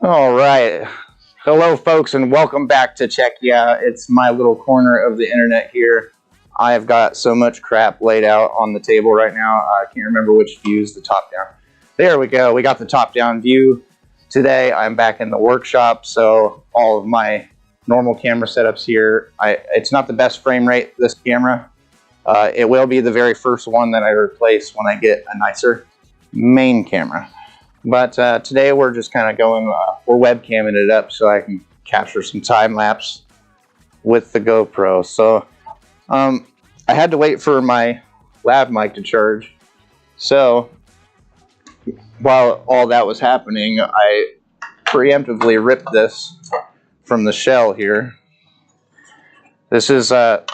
All right. Hello, folks, and welcome back to Check Yeah. It's my little corner of the internet here. I have got so much crap laid out on the table right now. I can't remember which view is the top down. There we go. We got the top down view. Today, I'm back in the workshop, so all of my normal camera setups here. It's not the best frame rate, this camera. It will be the very first one that I replace when I get a nicer main camera. But today we're just kind of going, we're webcamming it up so I can capture some time lapse with the GoPro. So I had to wait for my lav mic to charge. So while all that was happening, I preemptively ripped this from the shell here. This is the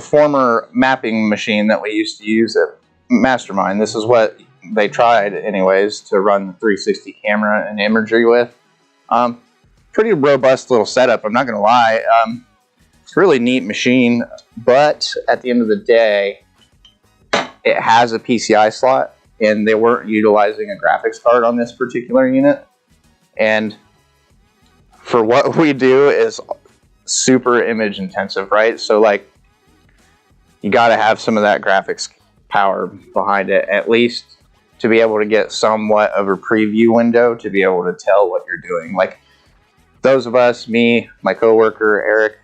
former mapping machine that we used to use at Mastermind. This is what they tried anyways to run the 360 camera and imagery with. Pretty robust little setup, I'm not gonna lie. It's a really neat machine, but at the end of the day, it has a PCI slot and they weren't utilizing a graphics card on this particular unit. And for what we do is super image intensive, right? So like, you gotta have some of that graphics power behind it, at least to be able to get somewhat of a preview window to be able to tell what you're doing. Like those of us, me, my coworker, Eric,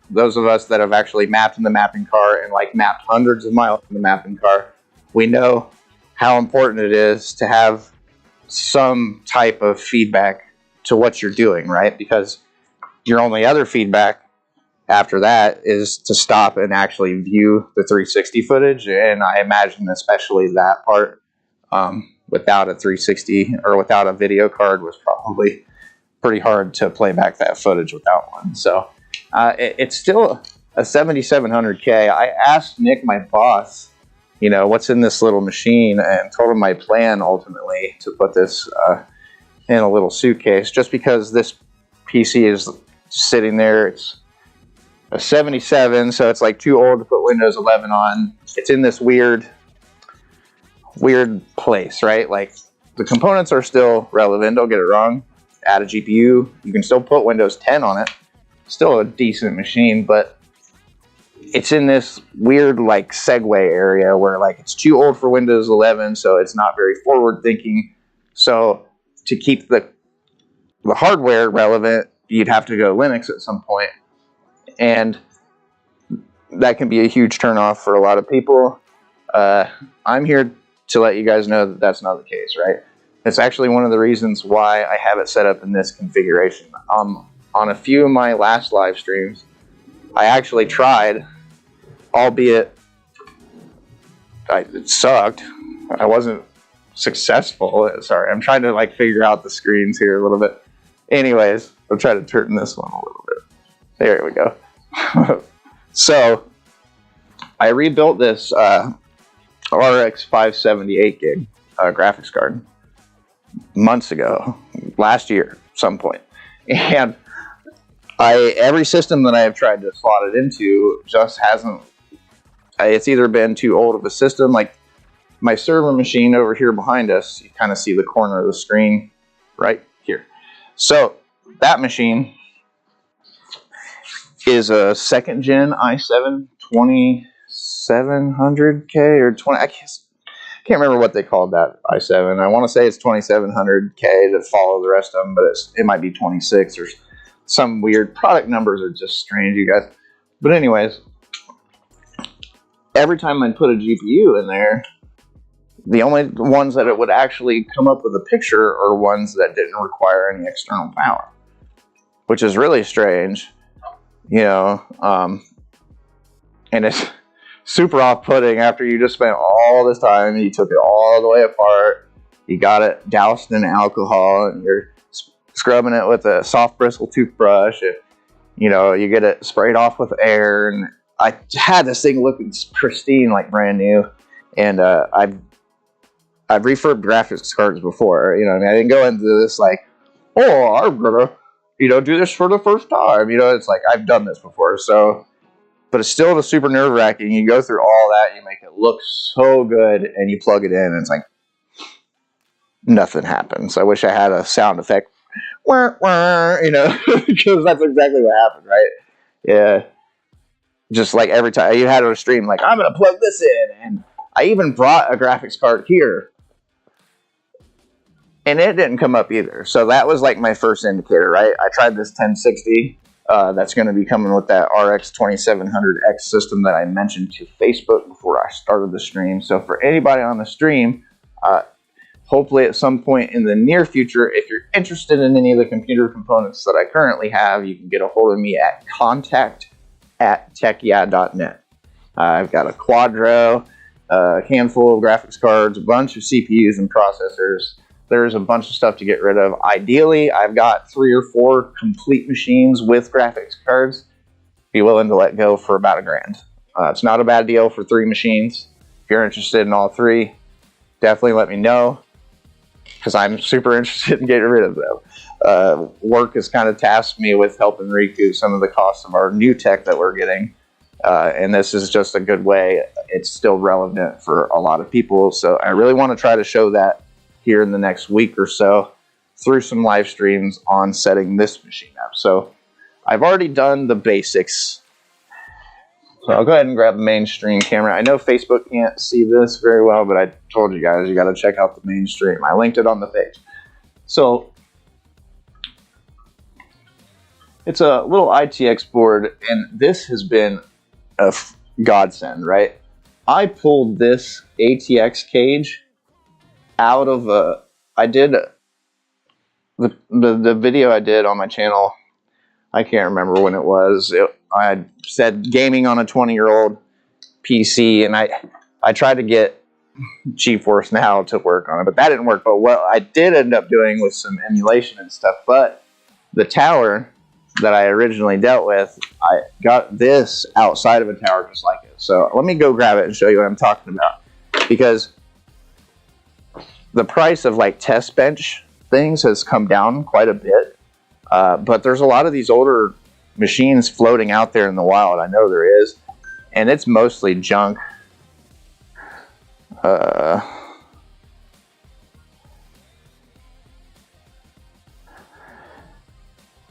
those of us that have actually mapped in the mapping car and like mapped hundreds of miles in the mapping car, we know how important it is to have some type of feedback to what you're doing, right? Because your only other feedback after that is to stop and actually view the 360 footage. And I imagine especially that part, without a 360 or without a video card was probably pretty hard to play back that footage without one. So it's still a 7700K. I asked Nick, my boss, you know, what's in this little machine, and told him my plan ultimately to put this in a little suitcase, just because this PC is sitting there. It's a 77, so it's like too old to put Windows 11 on. It's in this weird place, right? Like the components are still relevant, don't get it wrong. Add a GPU, you can still put Windows 10 on it. Still a decent machine, but it's in this weird like segue area where like it's too old for Windows 11, so it's not very forward thinking. So to keep the hardware relevant, you'd have to go Linux at some point. And that can be a huge turnoff for a lot of people. I'm here to let you guys know that that's not the case, right? It's actually one of the reasons why I have it set up in this configuration. On a few of my last live streams, I actually tried, albeit it sucked. I wasn't successful. Sorry, I'm trying to like figure out the screens here a little bit. Anyways, I'll try to turn this one a little bit. There we go. So I rebuilt this RX 578 gig graphics card months ago, last year, some point. And every system that I have tried to slot it into just hasn't, it's either been too old of a system. Like my server machine over here behind us, you kind of see the corner of the screen right here. So that machine is a second gen i7 2700K or 20. I can't remember what they called that i7. I want to say it's 2700K to follow the rest of them, but it might be 26 or some weird. Product numbers are just strange, you guys. But anyways, every time I put a GPU in there, the only ones that it would actually come up with a picture are ones that didn't require any external power, which is really strange. You know, and it's super off-putting after you just spent all this time, you took it all the way apart, you got it doused in alcohol, and you're scrubbing it with a soft bristle toothbrush, and you know, you get it sprayed off with air, and I had this thing looking pristine, like brand new. And I've refurbed graphics cards before, you know, I mean, I didn't go into this like, oh, I'm gonna, you know, do this for the first time. You know, it's like, I've done this before. So, but it's still super nerve-wracking. You go through all that, you make it look so good, and you plug it in, and it's like, nothing happens. I wish I had a sound effect wah, wah, you know, because that's exactly what happened, right? Yeah. Just like every time you had on a stream, like, I'm going to plug this in. And I even brought a graphics card here. And it didn't come up either. So that was like my first indicator, right? I tried this 1060. That's going to be coming with that RX 2700X system that I mentioned to Facebook before I started the stream. So for anybody on the stream, hopefully at some point in the near future, if you're interested in any of the computer components that I currently have, you can get a hold of me at contact@techyeah.net. I've got a Quadro, a handful of graphics cards, a bunch of CPUs and processors. There's a bunch of stuff to get rid of. Ideally, I've got 3 or 4 complete machines with graphics cards. Be willing to let go for about $1,000. It's not a bad deal for 3 machines. If you're interested in all 3, definitely let me know, because I'm super interested in getting rid of them. Work has kind of tasked me with helping recoup some of the costs of our new tech that we're getting. And this is just a good way. It's still relevant for a lot of people. So I really want to try to show that here in the next week or so through some live streams on setting this machine up. So I've already done the basics. So I'll go ahead and grab the mainstream camera. I know Facebook can't see this very well, but I told you guys, you got to check out the mainstream. I linked it on the page. So it's a little ITX board, and this has been a godsend, right? I pulled this ATX cage out of I did the video I did on my channel. I can't remember when it was. I said gaming on a 20-year-old PC, and I tried to get GeForce Now to work on it, but that didn't work. But what I did end up doing was some emulation and stuff. But the tower that I originally dealt with, I got this outside of a tower just like it. So let me go grab it and show you what I'm talking about, because the price of like test bench things has come down quite a bit, but there's a lot of these older machines floating out there in the wild. I know there is, and it's mostly junk.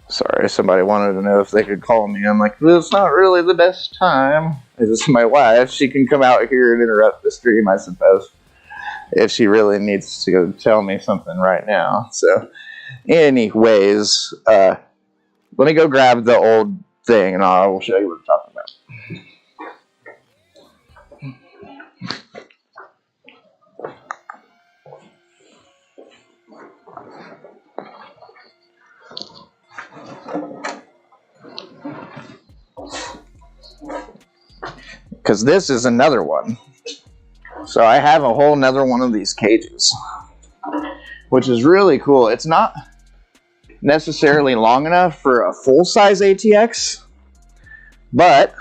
Sorry, somebody wanted to know if they could call me. I'm like, well, it's not really the best time. This is my wife. She can come out here and interrupt the stream, I suppose, if she really needs to go tell me something right now. So anyways, let me go grab the old thing and I will show you what I'm talking about. Because this is another one. So I have a whole nother one of these cages, which is really cool. It's not necessarily long enough for a full-size ATX, but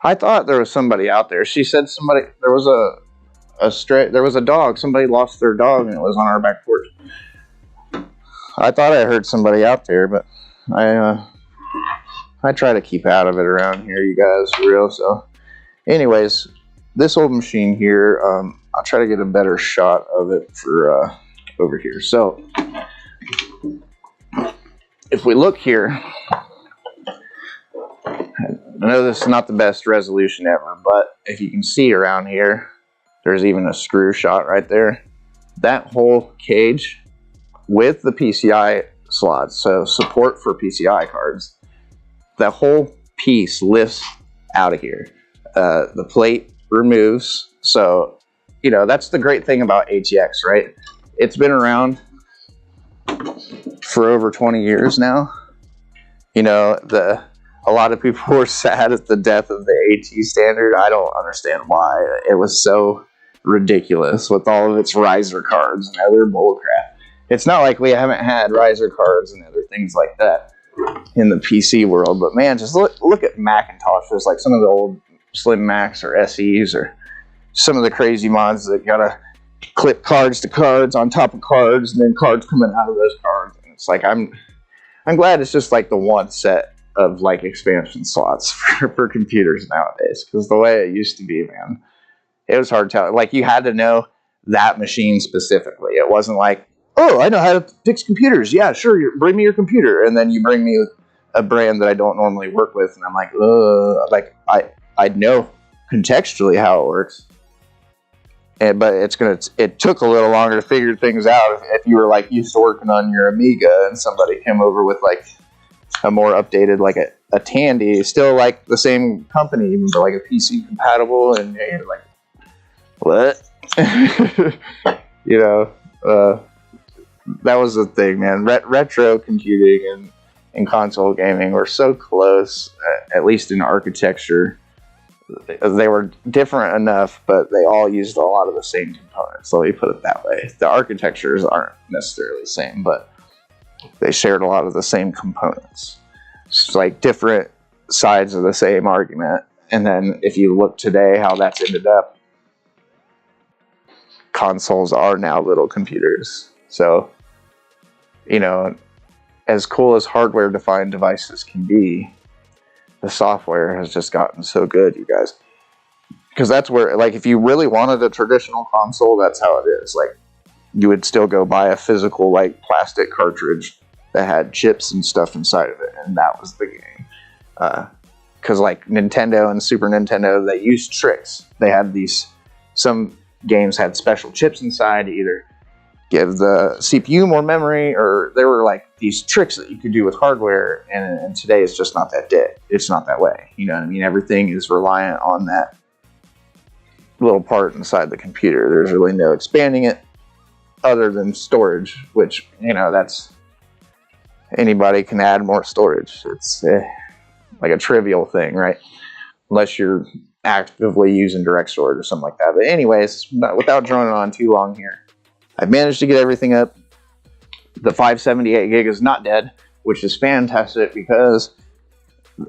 I thought there was somebody out there. She said there was a dog. Somebody lost their dog and it was on our back porch. I thought I heard somebody out there, but I try to keep out of it around here, you guys, for real. So anyways, this old machine here, I'll try to get a better shot of it for over here. So if we look here, I know this is not the best resolution ever, but if you can see around here, there's even a screw shot right there. That whole cage with the PCI slots, so support for PCI cards, that whole piece lifts out of here. The plate removes. So, you know, that's the great thing about ATX, right? It's been around for over 20 years now. You know, a lot of people were sad at the death of the AT standard. I don't understand why. It was so ridiculous with all of its riser cards and other bullcrap. It's not like we haven't had riser cards and other things like that in the PC world, but man, just look at Macintoshes, like some of the old Slim Macs or SEs, or some of the crazy mods that gotta clip cards to cards on top of cards, and then cards coming out of those cards. And it's like, I'm I'm glad it's just like the one set of like expansion slots for computers nowadays, because the way it used to be, man, it was hard to tell. Like, you had to know that machine specifically. It wasn't like, oh, I know how to fix computers. Yeah, sure, bring me your computer. And then you bring me a brand that I don't normally work with, and I'm like, like I know contextually how it works. But it took a little longer to figure things out if you were like used to working on your Amiga and somebody came over with like a more updated, like a Tandy, still like the same company, but like a PC compatible, and you're like, what? You know, that was the thing, man. Retro computing and console gaming were so close, at least in architecture. They were different enough, but they all used a lot of the same components. So let me put it that way. The architectures aren't necessarily the same, but they shared a lot of the same components. It's like different sides of the same argument. And then if you look today how that's ended up, consoles are now little computers. So, you know, as cool as hardware-defined devices can be, the software has just gotten so good, you guys. Because that's where, like, if you really wanted a traditional console, that's how it is. Like, you would still go buy a physical, like, plastic cartridge that had chips and stuff inside of it, and that was the game. Because, like, Nintendo and Super Nintendo, they used tricks. They had some games had special chips inside to either give the CPU more memory, or there were like these tricks that you could do with hardware, and today it's just not that it's not that way. You know what I mean? Everything is reliant on that little part inside the computer. There's really no expanding it other than storage, which, you know, that's, anybody can add more storage. It's like a trivial thing, right? Unless you're actively using direct storage or something like that. But anyways, without droning on too long here, I've managed to get everything up. The 578 gig is not dead, which is fantastic because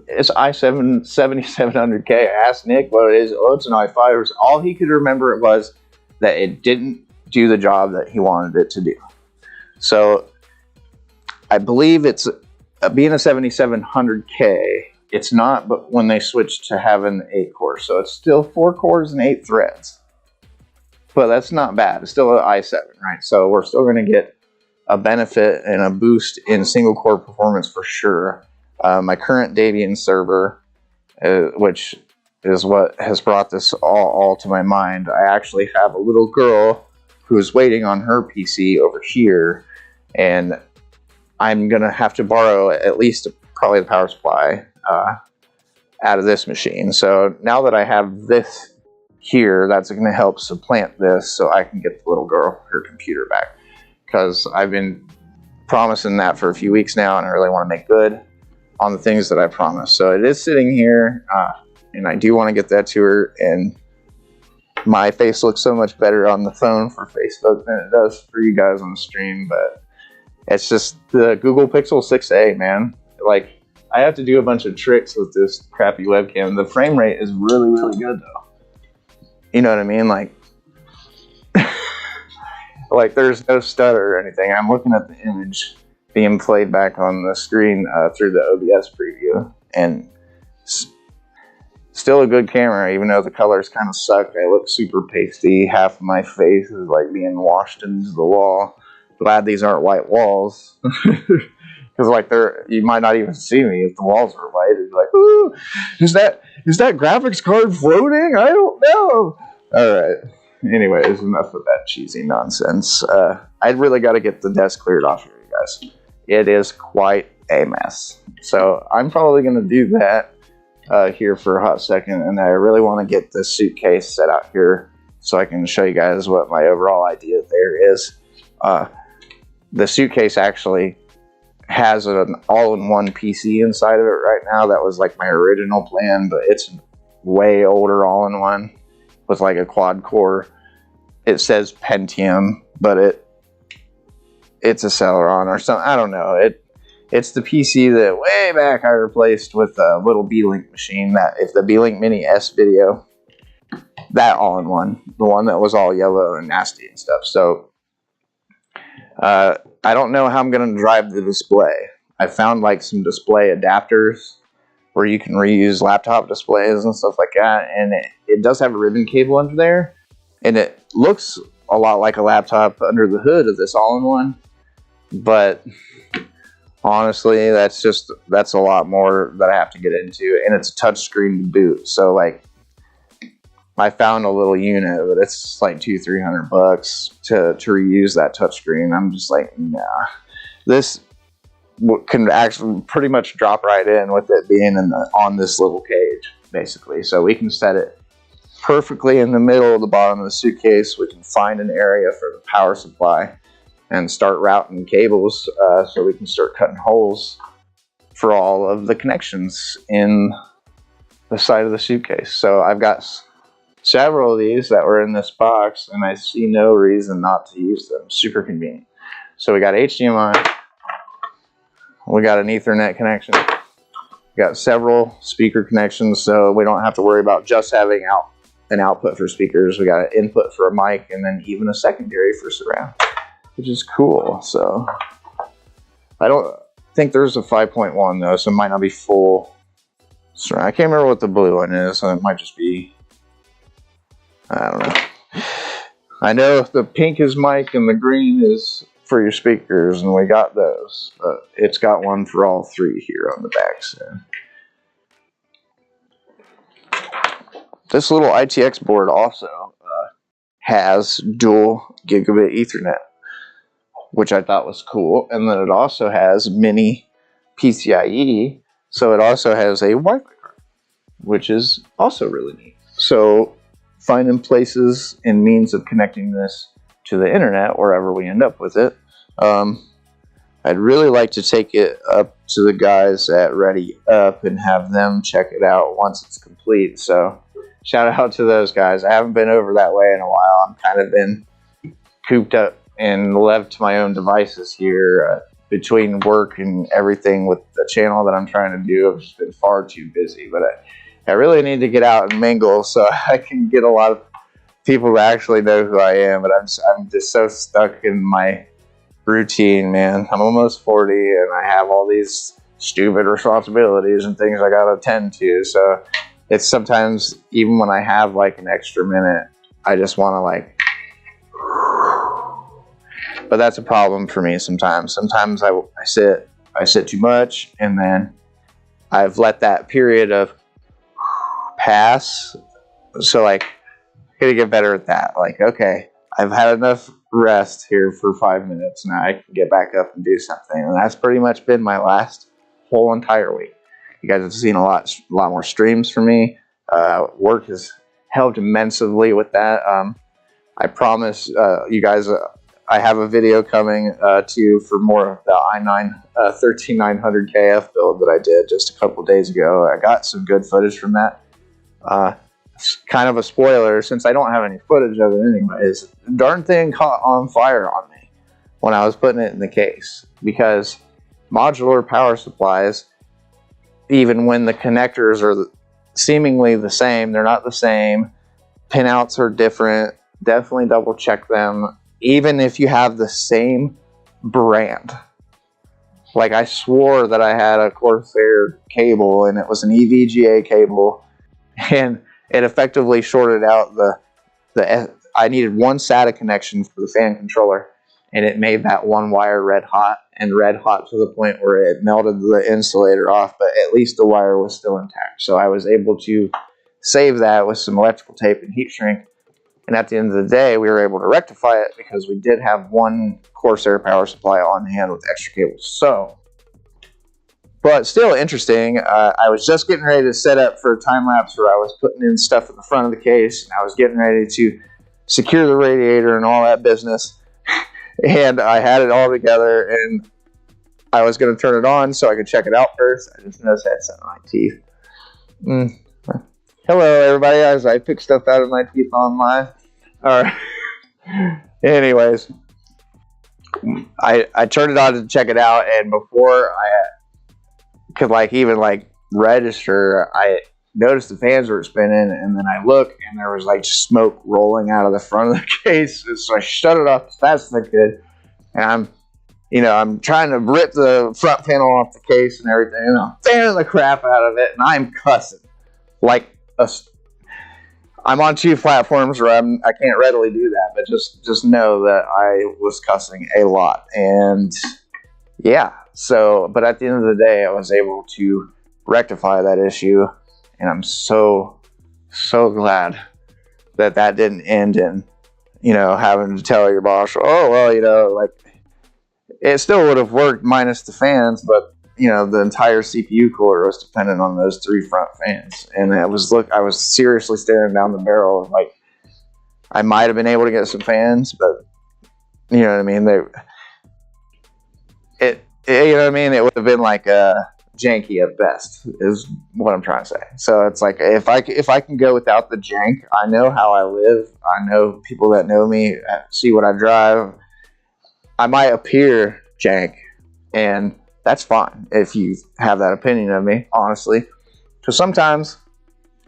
it's i7 7700K. I asked Nick what it is. Oh, it's an i5. All he could remember it was that it didn't do the job that he wanted it to do. So I believe it's being a 7700K. It's not, but when they switched to having 8 cores, so it's still 4 cores and 8 threads. But that's not bad. It's still an i7, right? So we're still going to get a benefit and a boost in single core performance for sure. My current Debian server, which is what has brought this all to my mind, I actually have a little girl who's waiting on her PC over here, and I'm going to have to borrow at least probably the power supply out of this machine. So now that I have this here, that's going to help supplant this so I can get the little girl her computer back, because I've been promising that for a few weeks now, and I really want to make good on the things that I promised. So it is sitting here, and I do want to get that to her, and my face looks so much better on the phone for Facebook than it does for you guys on the stream. But it's just the Google Pixel 6a, man. Like, I have to do a bunch of tricks with this crappy webcam. The frame rate is really, really good though. You know what I mean? Like, like there's no stutter or anything. I'm looking at the image being played back on the screen through the OBS preview, and still a good camera, even though the colors kind of suck. I look super pasty. Half of my face is like being washed into the wall. Glad these aren't white walls. Because like you might not even see me if the walls were white. It's like, ooh, is that graphics card floating? I don't know. All right. Anyways, enough of that cheesy nonsense. I really got to get the desk cleared off here, you guys. It is quite a mess. So I'm probably going to do that here for a hot second, and I really want to get this suitcase set out here so I can show you guys what my overall idea there is. The suitcase actually has an all-in-one PC inside of it right now. That was like my original plan, but it's way older all-in-one with like a quad core. It says Pentium, but it's a Celeron or something. I don't know. It's the PC that way back I replaced with a little Beelink machine. That if the Beelink Mini S video, that all-in-one, the one that was all yellow and nasty and stuff. So I don't know how I'm going to drive the display. I found like some display adapters where you can reuse laptop displays and stuff like that, and it does have a ribbon cable under there, and it looks a lot like a laptop under the hood of this all-in-one, but honestly, that's a lot more that I have to get into, and it's a touchscreen to boot. So like, I found a little unit, but it's like $200-300 to reuse that touchscreen. I'm just like, nah, this can actually pretty much drop right in with it being on this little cage, basically. So we can set it perfectly in the middle of the bottom of the suitcase. We can find an area for the power supply and start routing cables, so we can start cutting holes for all of the connections in the side of the suitcase. So I've got several of these that were in this box, and I see no reason not to use them. Super convenient. So we got HDMI, we got an Ethernet connection, we got several speaker connections, so we don't have to worry about just having an output for speakers. We got an input for a mic, and then even a secondary for surround, which is cool. So I don't think there's a 5.1 though, so it might not be full surround. I can't remember what the blue one is, so it might just be, I don't know. I know the pink is mic and the green is for your speakers, and we got those, but it's got one for all three here on the back. So this little ITX board also has dual gigabit Ethernet, which I thought was cool. And then it also has mini PCIe, so it also has a Wi-Fi card, which is also really neat. So finding places and means of connecting this to the internet wherever we end up with it. I'd really like to take it up to the guys at Ready Up and have them check it out once it's complete. So shout out to those guys. I haven't been over that way in a while. I'm kind of been cooped up and left to my own devices here, between work and everything with the channel that I'm trying to do. I've just been far too busy, but I really need to get out and mingle so I can get a lot of people to actually know who I am. But I'm just so stuck in my routine, man. I'm almost 40 and I have all these stupid responsibilities and things I gotta attend to. So it's sometimes, even when I have like an extra minute, I just want to like, but that's a problem for me sometimes. Sometimes I sit too much, and then I've let that period of pass. So like, I gotta get better at that. Like, okay, I've had enough rest here for 5 minutes. Now I can get back up and do something. And that's pretty much been my last whole entire week. You guys have seen a lot more streams from me. Work has helped immensely with that. I promise you guys, I have a video coming to you for more of the i9 13900 KF build that I did just a couple days ago. I got some good footage from that. It's kind of a spoiler, since I don't have any footage of it anyways. The darn thing caught on fire on me when I was putting it in the case, because modular power supplies, even when the connectors are seemingly the same, they're not the same. Pinouts are different. Definitely double check them, even if you have the same brand. Like, I swore that I had a Corsair cable and it was an EVGA cable, and it effectively shorted out I needed one SATA connection for the fan controller, and it made that one wire red hot to the point where it melted the insulator off, but at least the wire was still intact. So I was able to save that with some electrical tape and heat shrink. And at the end of the day, we were able to rectify it because we did have one Corsair power supply on hand with extra cables. So, but still interesting. I was just getting ready to set up for a time lapse where I was putting in stuff in the front of the case, and I was getting ready to secure the radiator and all that business. And I had it all together, and I was going to turn it on so I could check it out first. I just noticed I had something in my teeth. Hello, everybody, as I pick stuff out of my teeth on live. All right. Anyways, I turned it on to check it out, and before I could even register, I noticed the fans were spinning, and then I look, and there was just smoke rolling out of the front of the case. So I shut it off as fast as I could, and I'm you know, I'm trying to rip the front panel off the case and everything, and I'm fanning the crap out of it, and I'm cussing like I'm on 2 platforms where I can't readily do that, but just know that I was cussing a lot, and yeah. So, but at the end of the day, I was able to rectify that issue, and I'm so glad that didn't end in, you know, having to tell your boss, oh well, you know, like it still would have worked minus the fans, but you know, the entire CPU cooler was dependent on those 3 front fans, and I was seriously staring down the barrel. Like, I might have been able to get some fans, but you know what I mean. You know what I mean. It would have been like janky at best, is what I'm trying to say. So it's like if I can go without the jank, I know how I live. I know people that know me, see what I drive. I might appear jank, and that's fine if you have that opinion of me, honestly. Because sometimes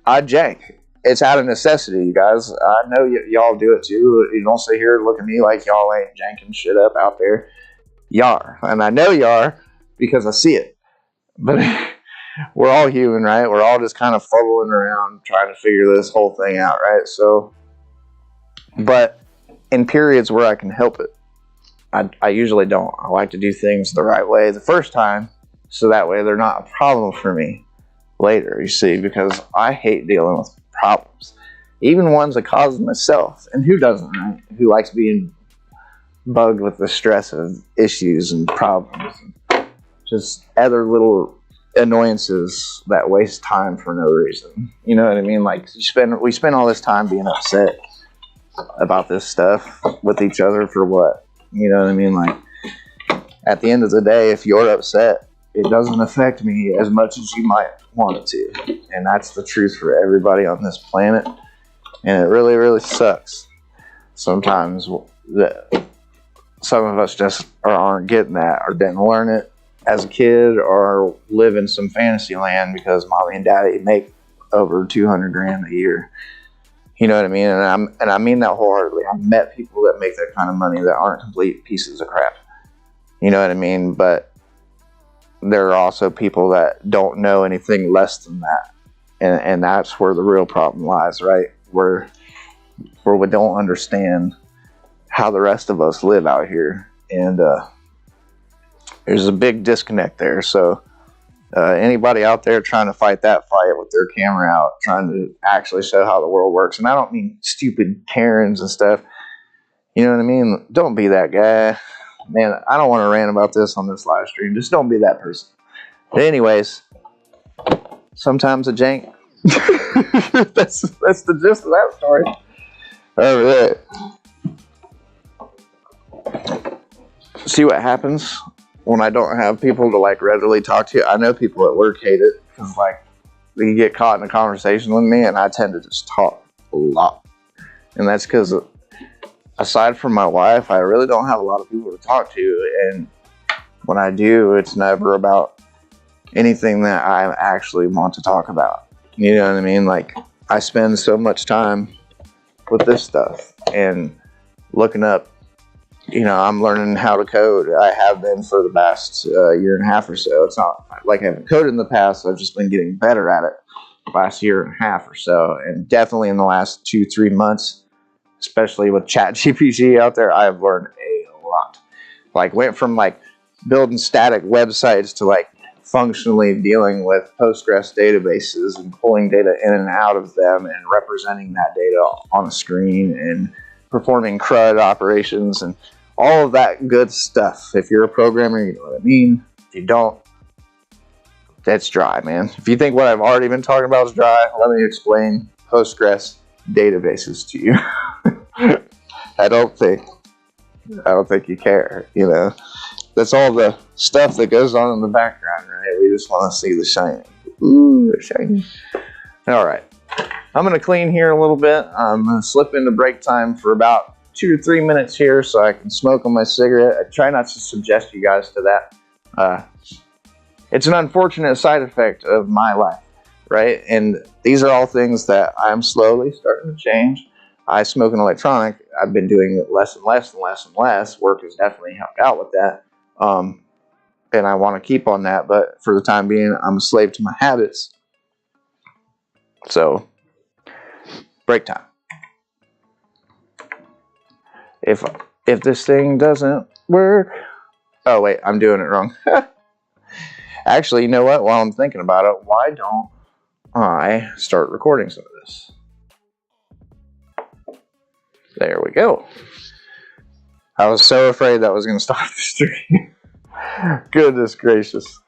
I jank. It's out of necessity, you guys. I know y'all do it too. You don't sit here and look at me like y'all ain't janking shit up out there. Y'all are. And I know y'all are because I see it. But we're all human, right? We're all just kind of fumbling around trying to figure this whole thing out, right? So, but in periods where I can help it, I usually don't. I like to do things the right way the first time, so that way they're not a problem for me later, you see, because I hate dealing with problems. Even ones I cause myself. And who doesn't, right? Who likes being bugged with the stress of issues and problems. And just other little annoyances that waste time for no reason. You know what I mean? Like, we spend all this time being upset about this stuff with each other for what? You know what I mean? Like, at the end of the day, if you're upset, it doesn't affect me as much as you might want it to. And that's the truth for everybody on this planet. And it really, really sucks. Sometimes some of us just aren't getting that, or didn't learn it as a kid, or live in some fantasy land because mommy and daddy make over $200,000 a year. You know what I mean? And I mean that wholeheartedly. I've met people that make that kind of money that aren't complete pieces of crap. You know what I mean? But there are also people that don't know anything less than that. And that's where the real problem lies, right? Where we don't understand how the rest of us live out here. And there's a big disconnect there. So anybody out there trying to fight that fight with their camera out, trying to actually show how the world works, and I don't mean stupid Karens and stuff, you know what I mean? Don't be that guy. Man, I don't want to rant about this on this live stream. Just don't be that person. But anyways, sometimes a jank. that's the gist of that story. All right. See what happens when I don't have people to like readily talk to. I know people at work hate it because like they get caught in a conversation with me, and I tend to just talk a lot. And that's because aside from my wife, I really don't have a lot of people to talk to. And when I do, it's never about anything that I actually want to talk about. You know what I mean? Like, I spend so much time with this stuff and looking up. You know, I'm learning how to code. I have been for the past year and a half or so. It's not like I haven't coded in the past. I've just been getting better at it the last year and a half or so. And definitely in the last 2-3 months, especially with ChatGPT out there, I've learned a lot. Like, went from like building static websites to like functionally dealing with Postgres databases and pulling data in and out of them and representing that data on the screen and performing CRUD operations and all of that good stuff. If you're a programmer, you know what I mean. If you don't, that's dry, man. If you think what I've already been talking about is dry, let me explain Postgres databases to you. I don't think you care, you know. That's all the stuff that goes on in the background, right? We just want to see the shiny. Ooh, shiny. All right. I'm going to clean here a little bit. I'm going to slip into break time for about 2 to 3 minutes here so I can smoke on my cigarette. I try not to suggest you guys to that. It's an unfortunate side effect of my life, right? And these are all things that I'm slowly starting to change. I smoke an electronic. I've been doing it less and less and less and less. Work has definitely helped out with that. And I want to keep on that, but for the time being, I'm a slave to my habits. So, break time. If this thing doesn't work, oh wait, I'm doing it wrong. Actually, you know what? While I'm thinking about it, why don't I start recording some of this? There we go. I was so afraid that was going to stop the stream. Goodness gracious.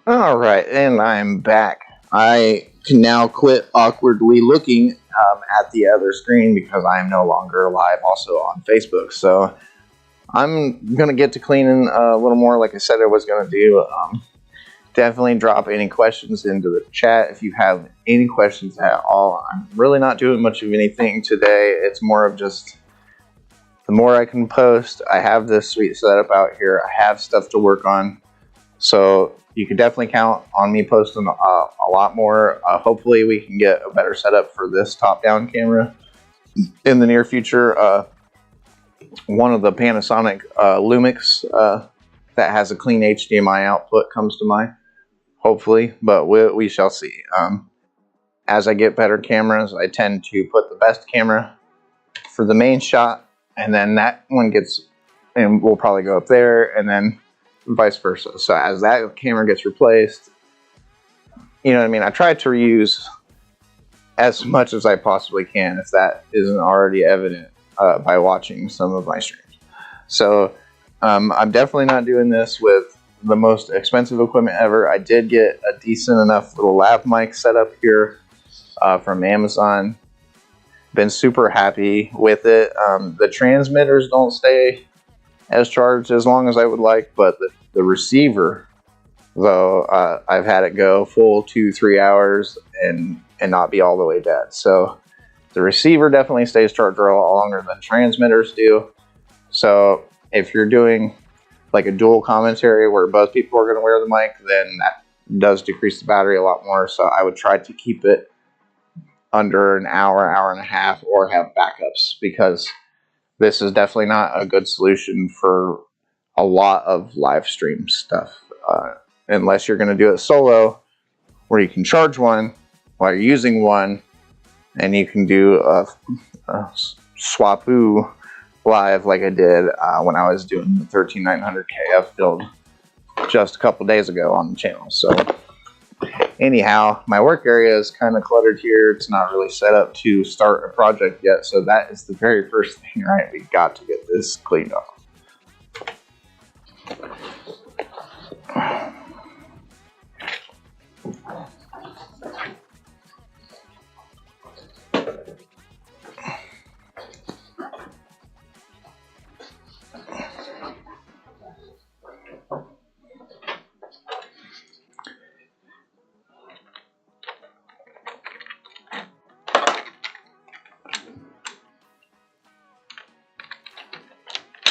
All right, and I'm back. I can now quit awkwardly looking at the other screen because I am no longer live also on Facebook. So I'm gonna get to cleaning a little more, like I said I was gonna do. Definitely drop any questions into the chat if you have any questions at all. I'm really not doing much of anything today. It's more of just the more I can post. I have this sweet setup out here. I have stuff to work on. So you can definitely count on me posting a lot more. Hopefully we can get a better setup for this top-down camera in the near future. One of the Panasonic Lumix that has a clean HDMI output comes to mind, hopefully, but we shall see. As I get better cameras, I tend to put the best camera for the main shot, and then that one gets, and we'll probably go up there, and then vice versa. So as that camera gets replaced, you know what I mean? I try to reuse as much as I possibly can if that isn't already evident by watching some of my streams. So I'm definitely not doing this with the most expensive equipment ever. I did get a decent enough little lav mic set up here from Amazon. Been super happy with it. The transmitters don't stay as charged as long as I would like, but the receiver, though, I've had it go full 2-3 hours and not be all the way dead. So the receiver definitely stays charged for a lot longer than transmitters do. So if you're doing like a dual commentary where both people are going to wear the mic, then that does decrease the battery a lot more. So I would try to keep it under an hour, hour and a half, or have backups, because this is definitely not a good solution for a lot of live stream stuff. Unless you're going to do it solo, where you can charge one while you're using one, and you can do a swapoo live like I did when I was doing the 13900 KF build just a couple days ago on the channel. So anyhow, my work area is kind of cluttered here. It's not really set up to start a project yet, so that is the very first thing, right? We got to get this cleaned off.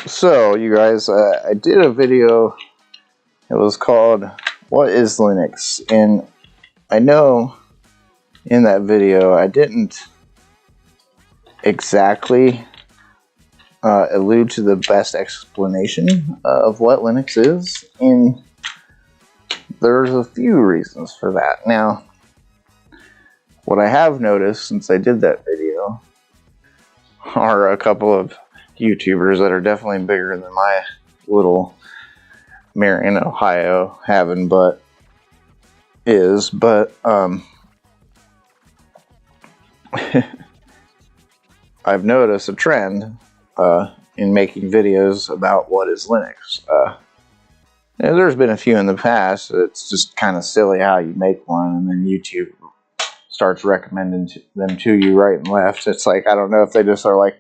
So, you guys, I did a video. It was called "What is Linux?" And I know in that video I didn't exactly allude to the best explanation of what Linux is, and there's a few reasons for that. Now, what I have noticed since I did that video are a couple of YouTubers that are definitely bigger than my little Marion, Ohio having but is, but I've noticed a trend in making videos about what is Linux. There's been a few in the past. It's just kind of silly how you make one and then YouTube starts recommending them to you right and left. It's like, I don't know if they just are like,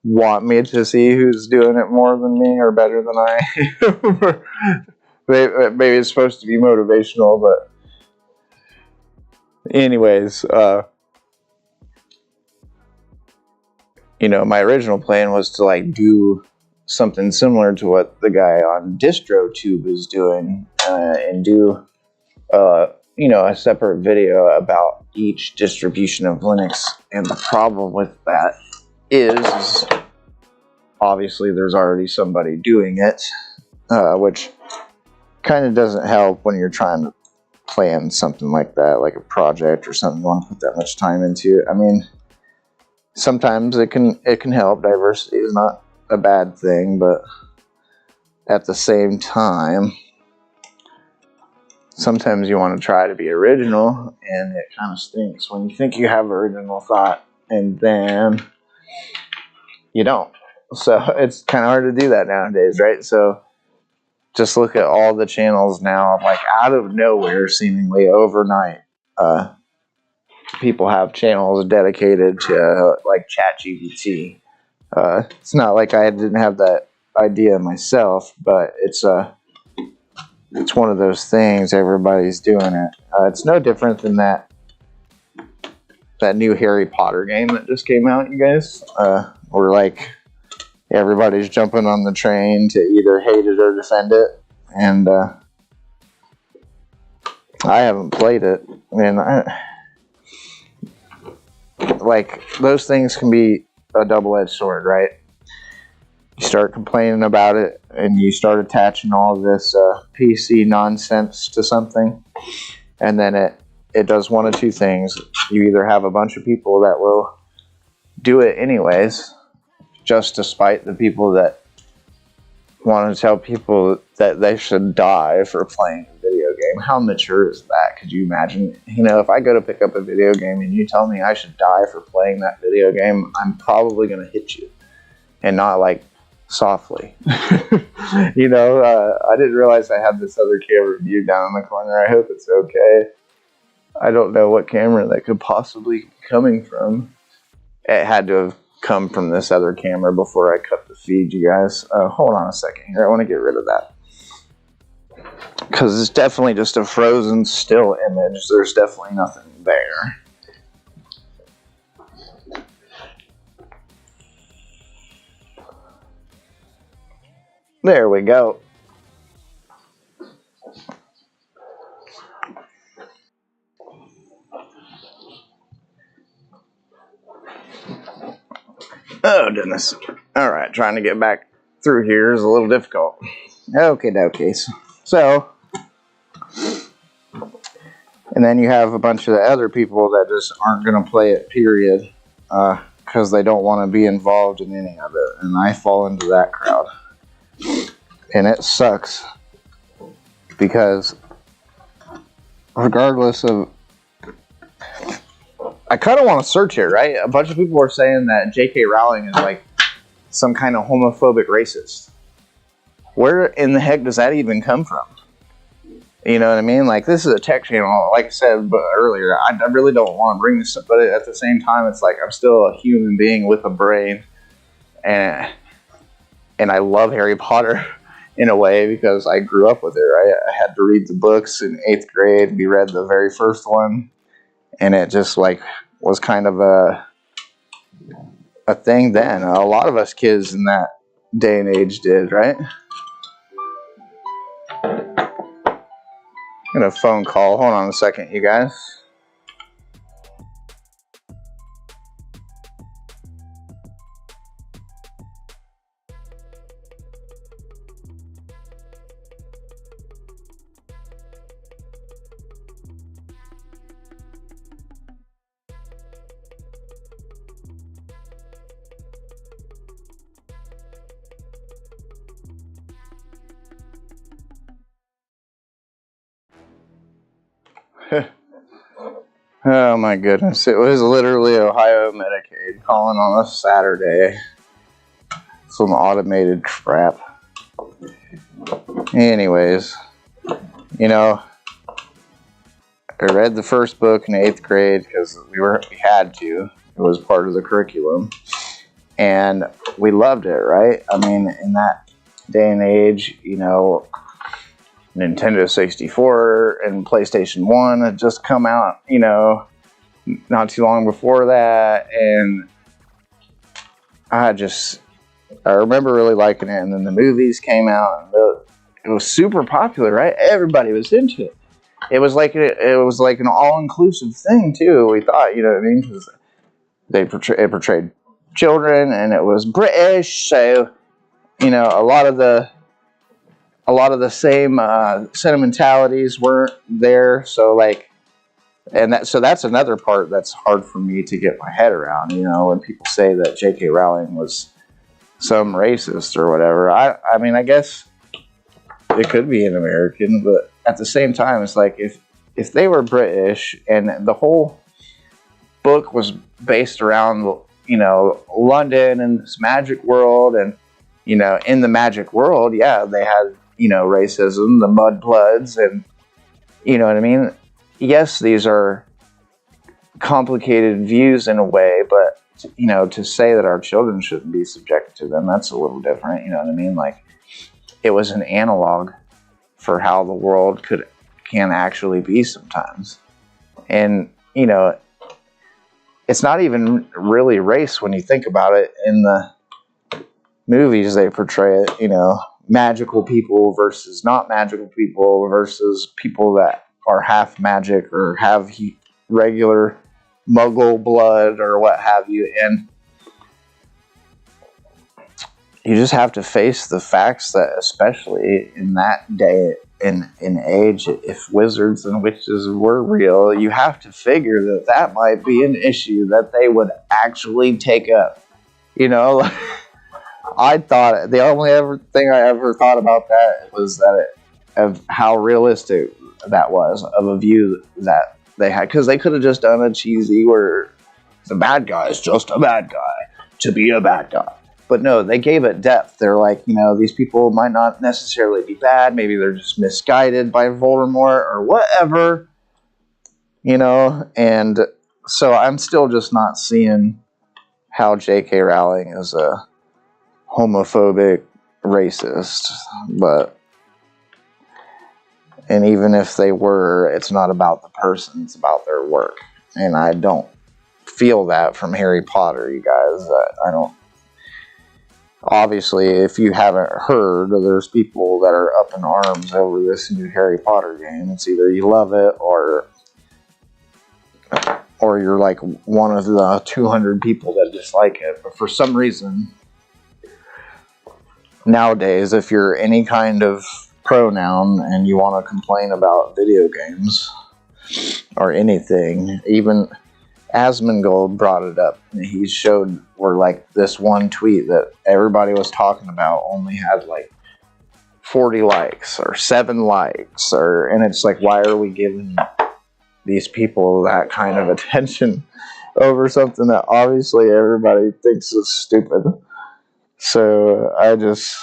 want me to see who's doing it more than me or better than I am. Maybe it's supposed to be motivational, but anyways, you know, my original plan was to like do something similar to what the guy on DistroTube is doing, and do you know, a separate video about each distribution of Linux. And the problem with that is obviously there's already somebody doing it, which kind of doesn't help when you're trying to plan something like that, like a project or something you want to put that much time into. I mean, sometimes it can help. Diversity is not a bad thing, but at the same time, sometimes you want to try to be original, and it kind of stinks when you think you have original thought and then you don't. So it's kind of hard to do that nowadays, right? So just look at all the channels now, like out of nowhere, seemingly overnight, people have channels dedicated to like ChatGPT. It's not like I didn't have that idea myself, but it's one of those things. Everybody's doing it. It's no different than that new Harry Potter game that just came out, you guys. Where like everybody's jumping on the train to either hate it or defend it, and I haven't played it. Like, those things can be a double-edged sword, right? You start complaining about it, and you start attaching all this PC nonsense to something, and then it does one of two things. You either have a bunch of people that will do it anyways, just despite the people that want to tell people that they should die for playing a video game. How mature is that? Could you imagine? If I go to pick up a video game and you tell me I should die for playing that video game, I'm probably going to hit you. And not like softly. I didn't realize I had this other camera view down in the corner. I hope it's okay. I don't know what camera that could possibly be coming from. It had to have come from this other camera before I cut the feed, you guys. Hold on a second here. I want to get rid of that. Because it's definitely just a frozen still image. There's definitely nothing there. There we go. Oh, goodness. All right, trying to get back through here is a little difficult. Okay, dokies. So, and then you have a bunch of the other people that just aren't going to play it, period, because they don't want to be involved in any of it. And I fall into that crowd. And it sucks, because regardless of, I kind of want to search it, right? A bunch of people are saying that J.K. Rowling is like some kind of homophobic racist. Where in the heck does that even come from? You know what I mean? Like, this is a tech channel, like I said earlier. I really don't want to bring this up, but at the same time, it's like I'm still a human being with a brain, and I love Harry Potter in a way because I grew up with it, right? I had to read the books in 8th grade. We read the very first one. And it just like was kind of a thing then. A lot of us kids in that day and age did, right? Got a phone call. Hold on a second, you guys. Oh my goodness, it was literally Ohio Medicaid calling on a Saturday. Some automated crap. Anyways, I read the first book in 8th grade because we had to. It was part of the curriculum. And we loved it, right? I mean, in that day and age, Nintendo 64 and PlayStation 1 had just come out, not too long before that, and I remember really liking it, and then the movies came out, and it was super popular, right? Everybody was into it. It was like an all-inclusive thing, too, we thought, you know what I mean? Because it portrayed children, and it was British, so, a lot of the same sentimentalities weren't there. So that's another part that's hard for me to get my head around. When people say that J.K. Rowling was some racist or whatever. I mean, I guess it could be an American, but at the same time, it's like if they were British and the whole book was based around London and this magic world, and in the magic world, yeah, they had racism, the Mudbloods, and you know what I mean? Yes, these are complicated views in a way, but to say that our children shouldn't be subjected to them, that's a little different. You know what I mean? Like, it was an analog for how the world can actually be sometimes. And, it's not even really race when you think about it. In the movies, they portray it, magical people versus not magical people versus people that are half magic or have regular muggle blood or what have you. And you just have to face the facts that, especially in that day and age, if wizards and witches were real, you have to figure that might be an issue that they would actually take up. I thought the only thing I ever thought about that was of how realistic that was of a view that they had, because they could have just done a cheesy where the bad guy is just a bad guy to be a bad guy. But no, they gave it depth. They're like, these people might not necessarily be bad. Maybe they're just misguided by Voldemort or whatever, And so I'm still just not seeing how J.K. Rowling is a homophobic racist. And even if they were, it's not about the person, it's about their work. And I don't feel that from Harry Potter, you guys. I don't. Obviously, if you haven't heard, there's people that are up in arms over this new Harry Potter game. It's either you love it or you're like one of the 200 people that dislike it. But for some reason, nowadays, if you're any kind of pronoun and you want to complain about video games or anything, even Asmongold brought it up. He showed where like this one tweet that everybody was talking about only had like 40 likes or 7 likes, and it's like, why are we giving these people that kind of attention over something that obviously everybody thinks is stupid? So I just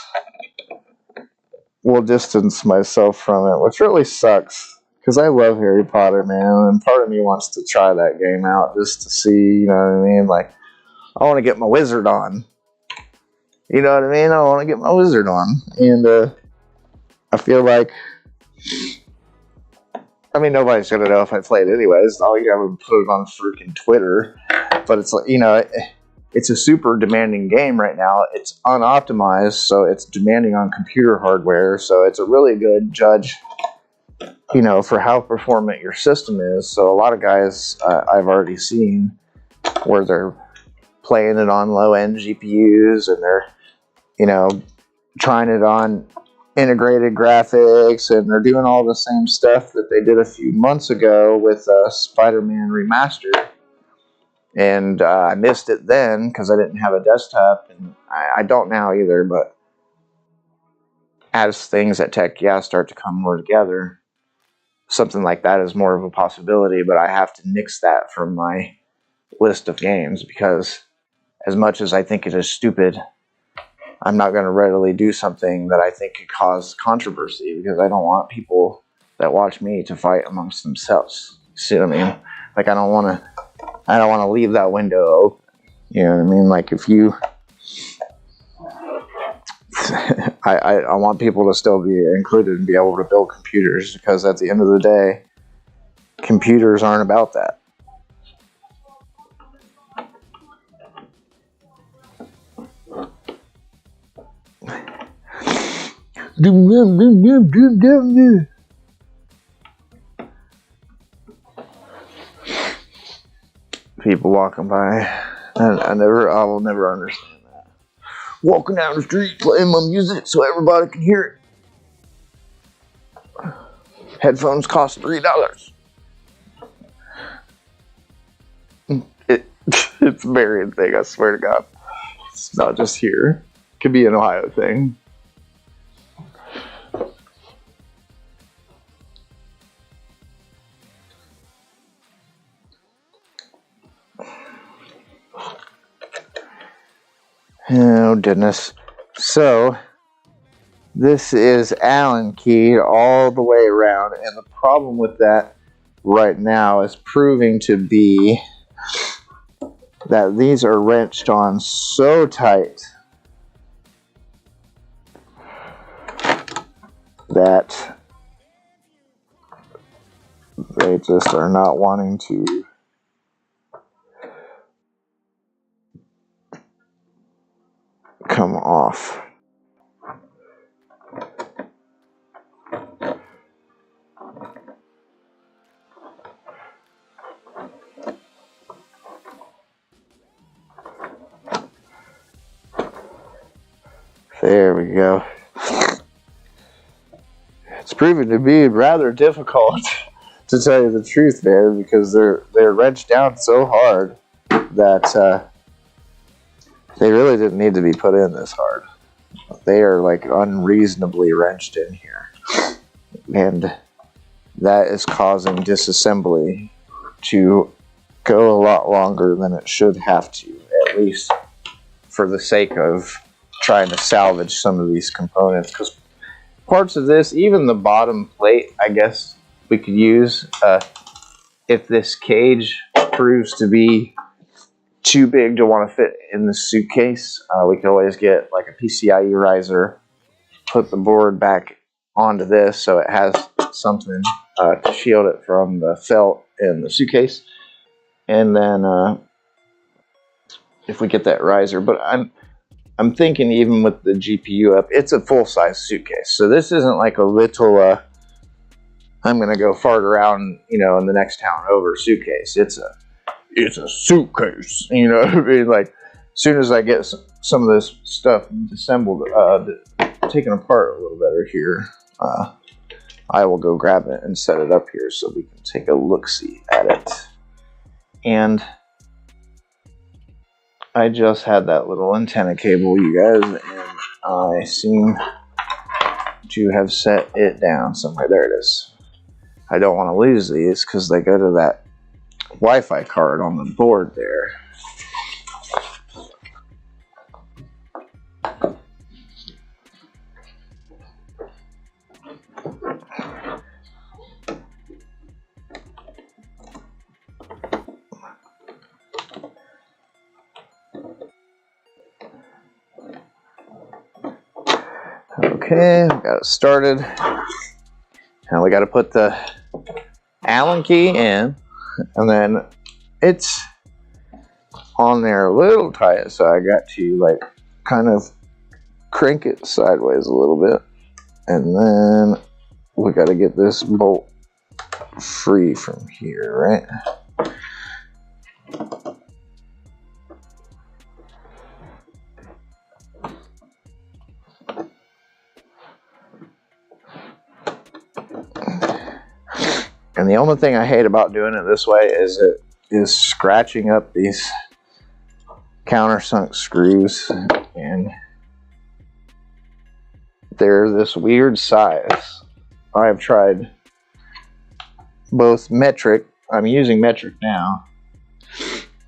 will distance myself from it, which really sucks. Because I love Harry Potter, man, and part of me wants to try that game out just to see, you know what I mean? Like, I want to get my wizard on. You know what I mean? I want to get my wizard on. And I feel like, nobody's going to know if I played anyways. All you have to put it on freaking Twitter. But it's like, it's a super demanding game right now. It's unoptimized, so it's demanding on computer hardware. So it's a really good judge, for how performant your system is. So a lot of guys I've already seen where they're playing it on low-end GPUs and they're, trying it on integrated graphics, and they're doing all the same stuff that they did a few months ago with Spider-Man Remastered. And I missed it then because I didn't have a desktop, and I don't now either, but as things at Tech Yeah start to come more together, something like that is more of a possibility, but I have to nix that from my list of games because as much as I think it is stupid, I'm not going to readily do something that I think could cause controversy because I don't want people that watch me to fight amongst themselves. See what I mean? Like, I don't want to leave that window open. You know what I mean? Like, if you... I want people to still be included and be able to build computers, because at the end of the day, computers aren't about that. People walking by, I will never understand. Walking down the street, playing my music so everybody can hear it. Headphones cost $3. It's a Marion thing, I swear to God. It's not just here. It could be an Ohio thing. Oh, goodness. So, this is Allen keyed all the way around, and the problem with that right now is proving to be that these are wrenched on so tight that they just are not wanting to come off. There we go. It's proven to be rather difficult, to tell you the truth, man, because they're wrenched down so hard that they really didn't need to be put in this hard. They are like unreasonably wrenched in here, and that is causing disassembly to go a lot longer than it should have to, at least for the sake of trying to salvage some of these components, because parts of this, even the bottom plate, I guess we could use if this cage proves to be too big to want to fit in the suitcase. We could always get like a PCIe riser, put the board back onto this so it has something to shield it from the felt in the suitcase, and then if we get that riser. But I'm thinking even with the GPU up, it's a full-size suitcase. So this isn't like a little, I'm going to go fart around, you know, in the next town over suitcase. It's a suitcase, you know what I mean? Like, as soon as I get some of this stuff assembled, taken apart a little better here, I will go grab it and set it up here so we can take a look-see at it. And I just had that little antenna cable, you guys, and I seem to have set it down somewhere. There it is. I don't want to lose these because they go to that Wi-Fi card on the board there. Okay, got it started. Now we got to put the Allen key in, and then it's on there a little tight, so I got to like kind of crank it sideways a little bit, and then we got to get this bolt free from here, right? And the only thing I hate about doing it this way is it is scratching up these countersunk screws, and they're this weird size. I've tried both metric, I'm using metric now,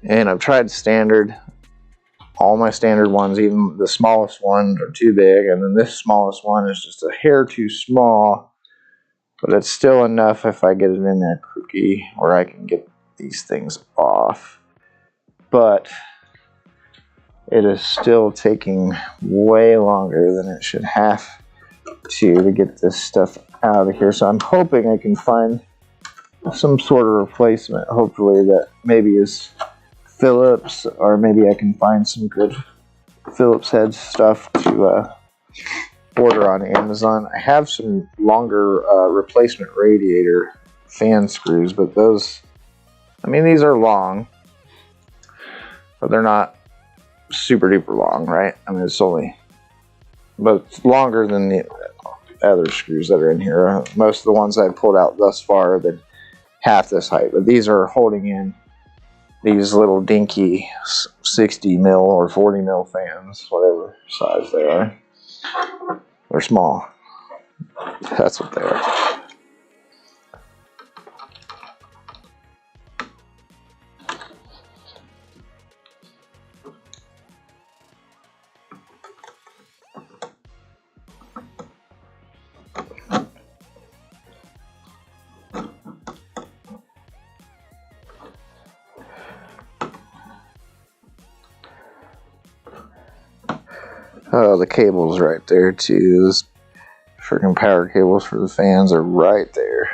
and I've tried standard. All my standard ones, even the smallest ones, are too big, and then this smallest one is just a hair too small. But it's still enough if I get it in there quickly, or I can get these things off. But it is still taking way longer than it should have to get this stuff out of here. So I'm hoping I can find some sort of replacement, hopefully that maybe is Phillips, or maybe I can find some good Phillips head stuff to order on Amazon. I have some longer replacement radiator fan screws, but those, I mean, these are long, but they're not super duper long, right? I mean, it's only, but it's longer than the other screws that are in here. Most of the ones I've pulled out thus far have been half this height, but these are holding in these little dinky 60 mil or 40 mil fans, whatever size they are. They're small. That's what they are. Oh, the cable's right there too. Those freaking power cables for the fans are right there.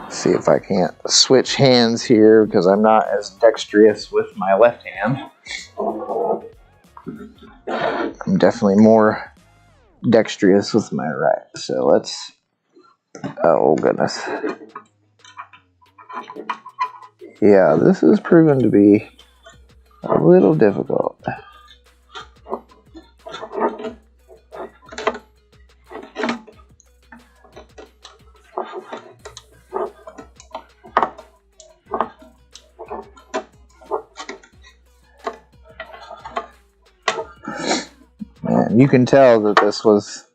See if I can't switch hands here because I'm not as dexterous with my left hand. I'm definitely more dexterous with my right. So let's. Oh goodness. Yeah, this has proven to be a little difficult. Man, you can tell that this was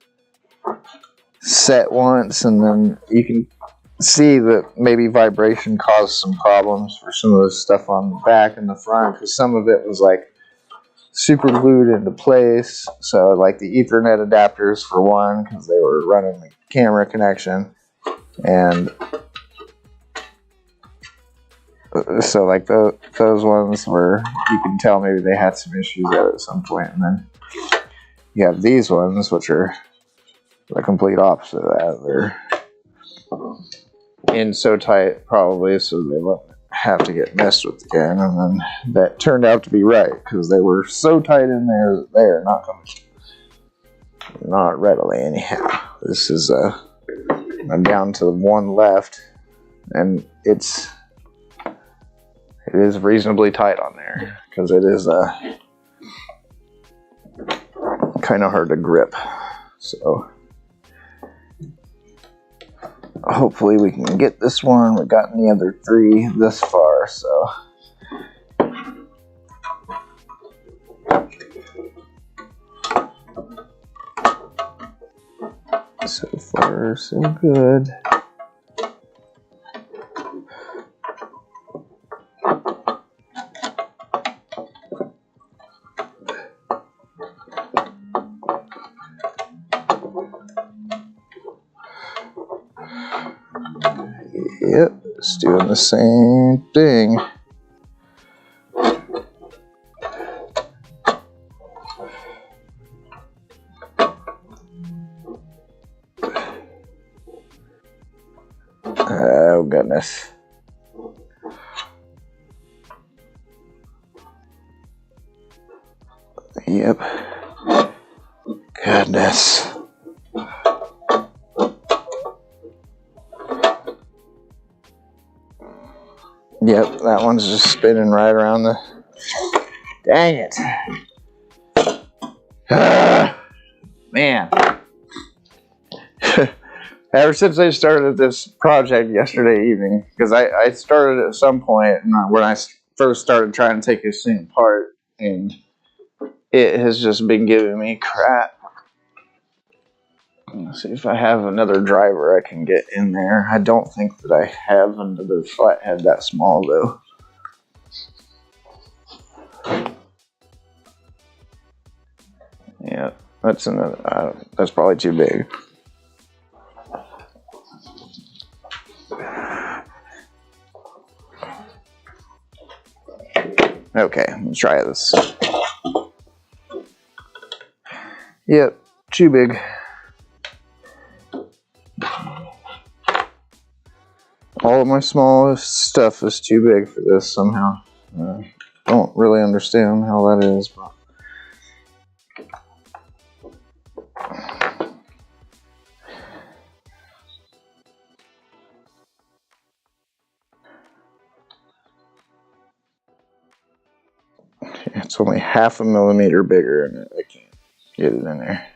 set once, and then you can see that maybe vibration caused some problems for some of the stuff on the back and the front, because some of it was like super glued into place. So like the Ethernet adapters for one, because they were running the camera connection, and so like those ones were, you can tell maybe they had some issues at some point. And then you have these ones, which are the complete opposite of that. They're in so tight, probably, so they won't have to get messed with again. And then that turned out to be right, because they were so tight in there that they are not coming, not readily anyhow. This is I'm down to one left, and it is reasonably tight on there, because it is kind of hard to grip. So hopefully we can get this one. We've gotten the other three this far, so far so good. Yep, it's doing the same thing. Oh goodness. Yep. Goodness. Yep, that one's just spinning right around the... Dang it. Man. Ever since I started this project yesterday evening, because I started at some point when I first started trying to take this thing apart, and it has just been giving me crap. Let's see if I have another driver I can get in there. I don't think that I have another flathead that small, though. Yeah, that's another. That's probably too big. Okay, let's try this. Yep, too big. All of my smallest stuff is too big for this somehow. Don't really understand how that is, but it's only 0.5 millimeter bigger, and I can't get it in there.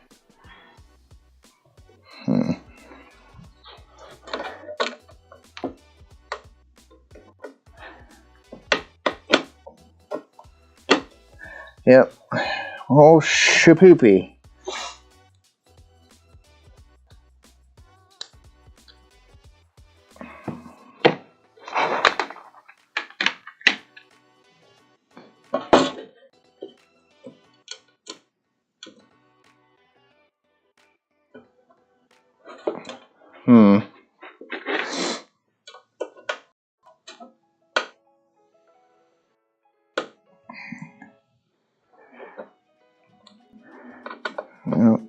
Yep. Oh, shapoopy. Well,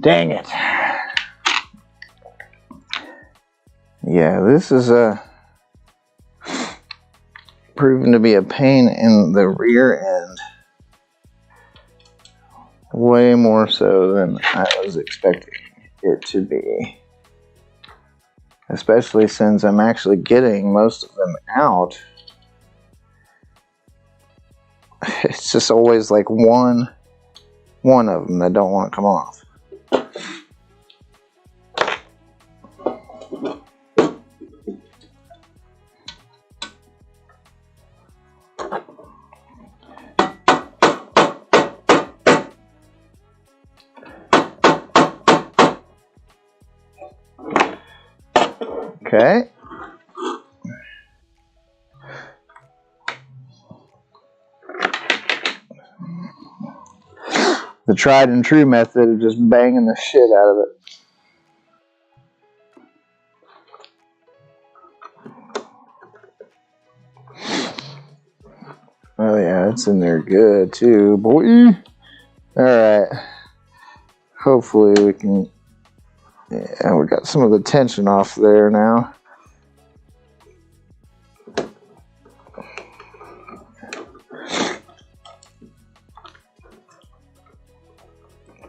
dang it. Yeah, this is proven to be a pain in the rear end. Way more so than I was expecting it to be. Especially since I'm actually getting most of them out. It's just always like one of them that don't want to come off. Okay. The tried and true method of just banging the shit out of it. Oh yeah, it's in there good too, boy. Alright. Hopefully we can... Yeah, we got some of the tension off there now.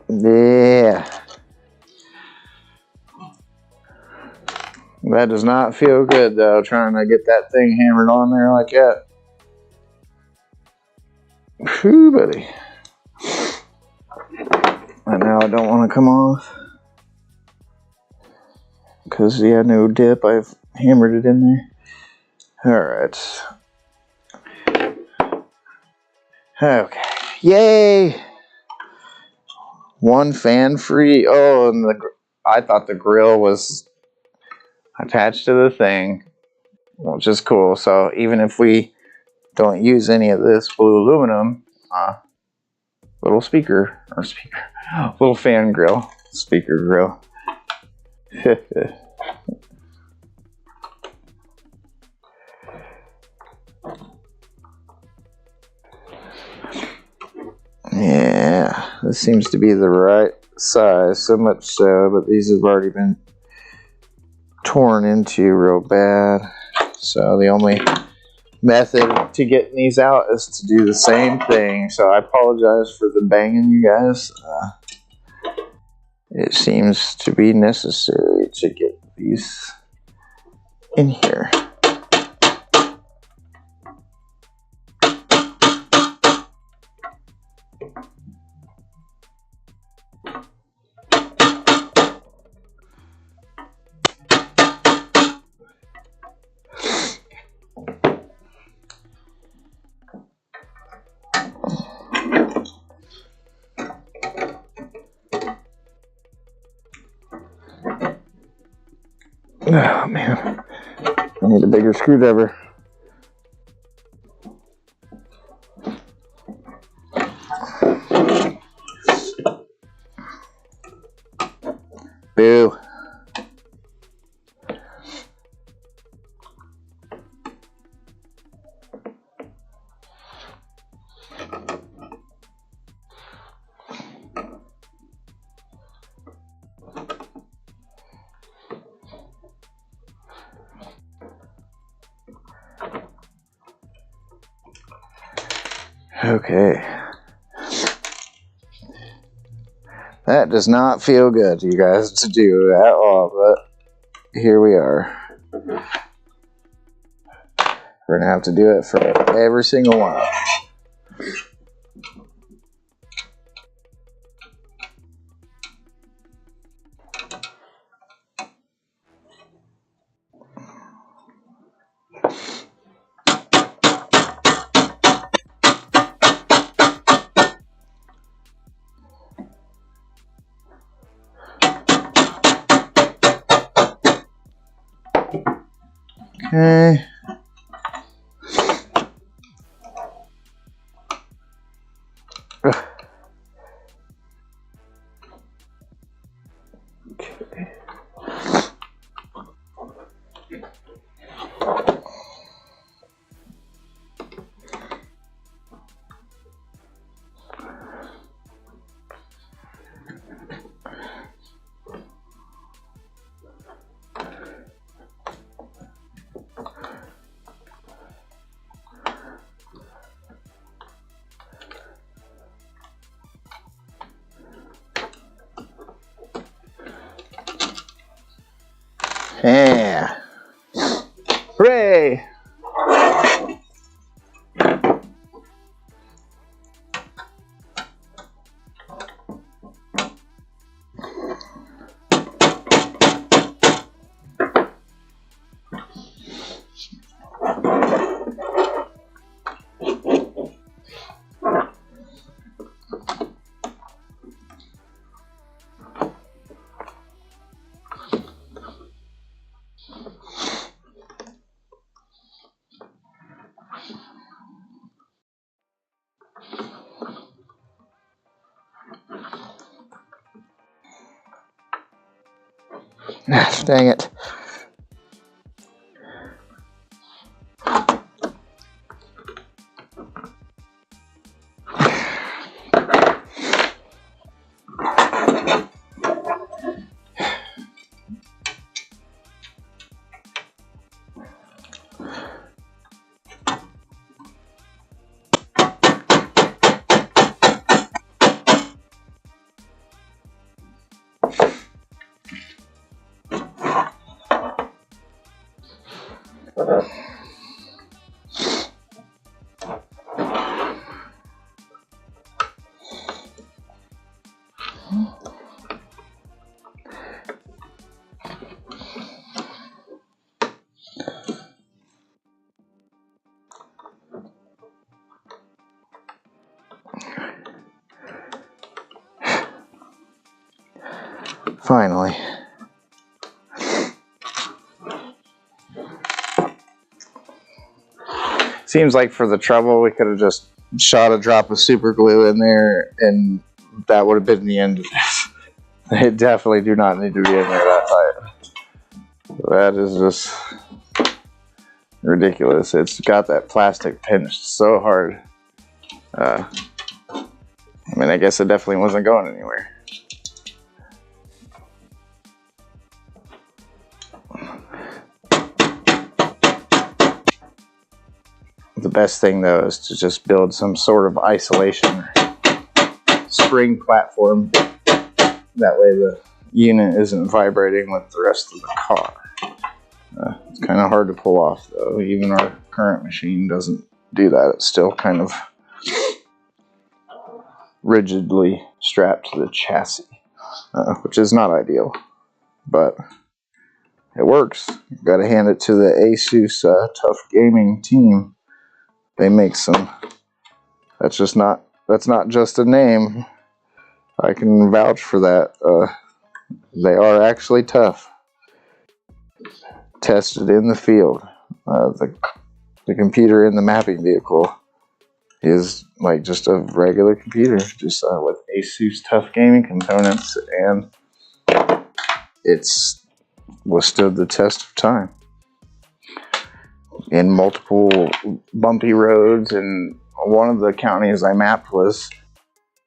Yeah. That does not feel good though, trying to get that thing hammered on there like that. Whew, buddy. And now I don't want to come off. Because, yeah, no dip, I've hammered it in there. Alright. Okay. Yay! One fan free. Oh, and I thought the grill was attached to the thing, which is cool. So even if we don't use any of this blue aluminum, little little fan grill, speaker grill. Yeah, this seems to be the right size, so much so, but these have already been torn into real bad. So the only method to getting these out is to do the same thing. So I apologize for the banging, you guys. It seems to be necessary to get these in here. Oh man, I need a bigger screwdriver. Boo. Okay. That does not feel good, you guys, to do at all, but here we are. We're going to have to do it for every single one. Okay. Okay. Yeah. Hooray! Dang it. Finally. Seems like for the trouble, we could have just shot a drop of super glue in there, and that would have been the end of this. They definitely do not need to be in there that tight. That is just ridiculous. It's got that plastic pinched so hard. I mean, I guess it definitely wasn't going anywhere. The best thing though is to just build some sort of isolation spring platform. That way the unit isn't vibrating with the rest of the car. It's kind of hard to pull off though. Even our current machine doesn't do that. It's still kind of rigidly strapped to the chassis, which is not ideal, but it works. Got to hand it to the ASUS Tough Gaming team. They make some. That's not just a name. I can vouch for that. They are actually tough. Tested in the field. The computer in the mapping vehicle is like just a regular computer, just with ASUS Tough Gaming components, and it's withstood the test of time. In multiple bumpy roads, and one of the counties I mapped was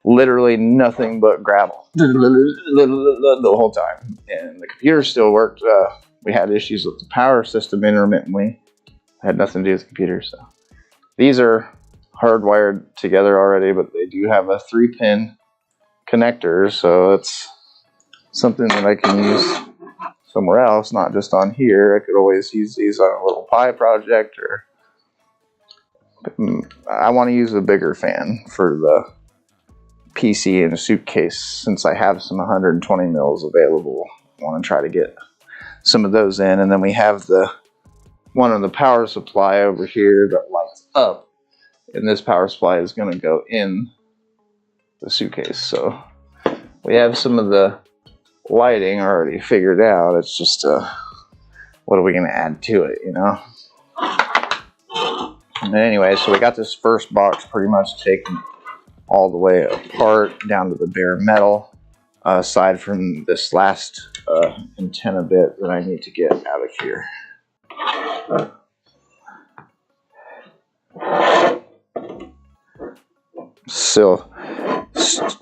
literally nothing but gravel the whole time, and the computer still worked. We had issues with the power system intermittently. It had nothing to do with the computer. So these are hardwired together already, but they do have a 3-pin connector, so it's something that I can use somewhere else, not just on here. I could always use these on a little Pi project, or I want to use a bigger fan for the PC in a suitcase since I have some 120 mils available. I want to try to get some of those in, and then we have the one on the power supply over here that lights up, and this power supply is going to go in the suitcase. So we have some of the lighting already figured out. It's just what are we going to add to it, you know? And anyway, so we got this first box pretty much taken all the way apart down to the bare metal, aside from this last antenna bit that I need to get out of here. Still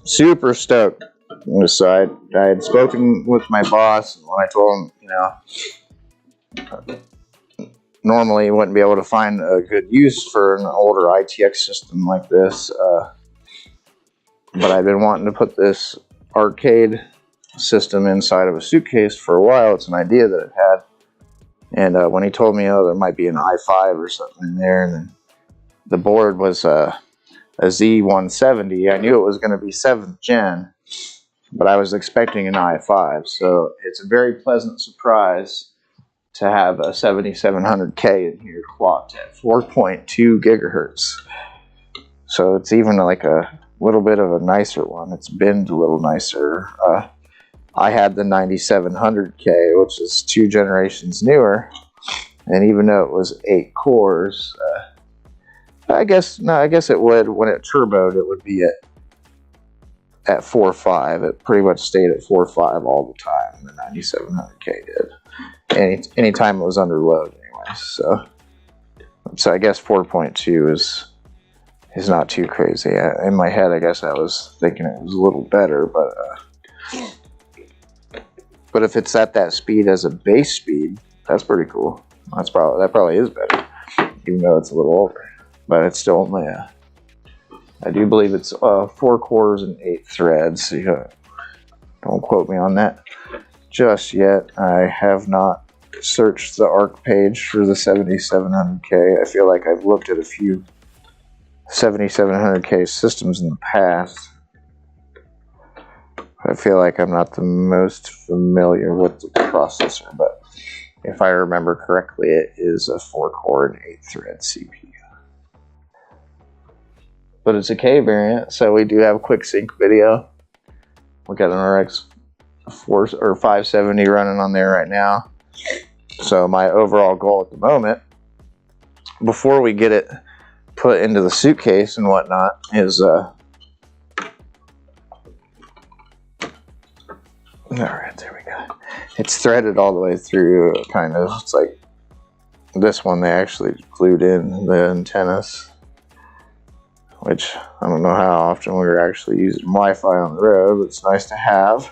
super stoked on this side. I had spoken with my boss, and when I told him, you know, normally you wouldn't be able to find a good use for an older ITX system like this, but I've been wanting to put this arcade system inside of a suitcase for a while. It's an idea that I've had, And when he told me, oh, there might be an i5 or something in there, and then the board was a Z170, I knew it was going to be 7th gen, but I was expecting an i5. So it's a very pleasant surprise to have a 7700K in here clocked at 4.2 gigahertz. So it's even like a little bit of a nicer one. It's binned a little nicer. I had the 9700K, which is 2 generations newer, and even though it was 8 cores, I guess it would, when it turboed, it would be at 4.5. It pretty much stayed at 4.5 all the time. The 9700K did. Anytime it was under load, anyway. So I guess 4.2 is not too crazy. In my head, I guess I was thinking it was a little better, but if it's at that speed as a base speed, that's pretty cool. That probably is better, even though it's a little older. But it's still only I do believe it's 4 cores and 8 threads. So don't quote me on that just yet. I have not searched the ARC page for the 7700K. I feel like I've looked at a few 7700K systems in the past. I feel like I'm not the most familiar with the processor, but if I remember correctly, it is a 4-core and 8-thread CPU. But it's a K variant, so we do have a quick sync video. We got an RX 570 running on there right now. So my overall goal at the moment, before we get it put into the suitcase and whatnot, is all right, there we go. It's threaded all the way through, kind of. It's like this one, they actually glued in the antennas, which I don't know how often we were actually using Wi-Fi on the road, but it's nice to have.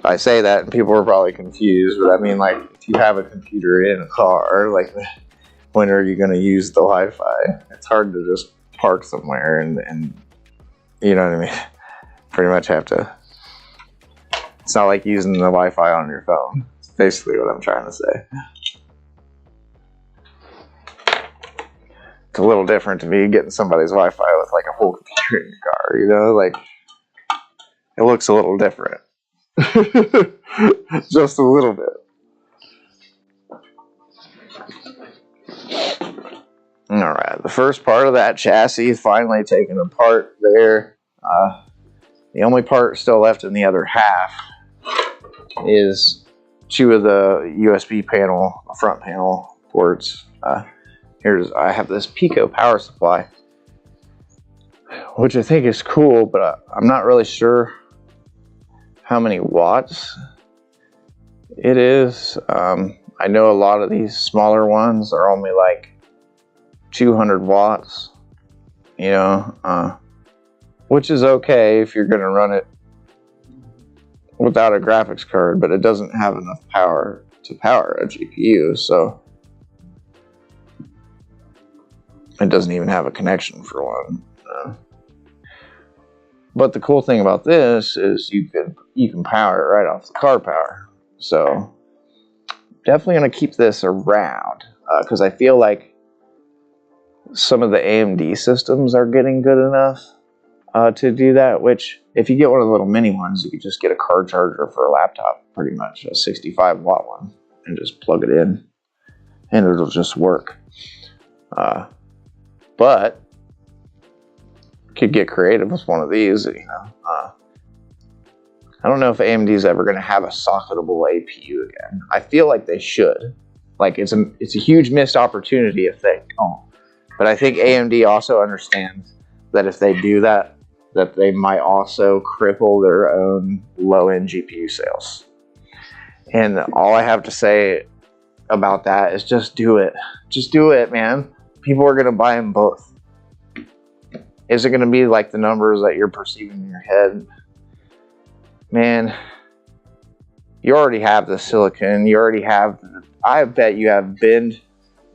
I say that and people are probably confused, but I mean, like, if you have a computer in a car, like, when are you going to use the Wi-Fi? It's hard to just park somewhere and you know what I mean? Pretty much have to. It's not like using the Wi-Fi on your phone. It's basically what I'm trying to say. It's a little different to me getting somebody's Wi-Fi with like a whole computer in your car, you know? Like, it looks a little different. Just a little bit. Alright, the first part of that chassis is finally taken apart there. The only part still left in the other half is 2 of the USB panel, front panel ports. I have this Pico power supply, which I think is cool, but I'm not really sure how many watts it is. I know a lot of these smaller ones are only like 200 watts, you know, which is okay if you're going to run it without a graphics card, but it doesn't have enough power to power a GPU, so it doesn't even have a connection for one. But the cool thing about this is you can power it right off the car power. So definitely going to keep this around because I feel like some of the AMD systems are getting good enough to do that, which if you get one of the little mini ones, you can just get a car charger for a laptop, pretty much, a 65 watt one, and just plug it in and it'll just work. But could get creative with one of these, you know. I don't know if AMD is ever going to have a socketable APU again. I feel like they should. Like, it's a huge missed opportunity if they don't. But I think AMD also understands that if they do that, that they might also cripple their own low-end GPU sales. And all I have to say about that is just do it. Just do it, man. People are going to buy them both. Is it going to be like the numbers that you're perceiving in your head? Man, you already have the silicon. You already have, I bet you have binned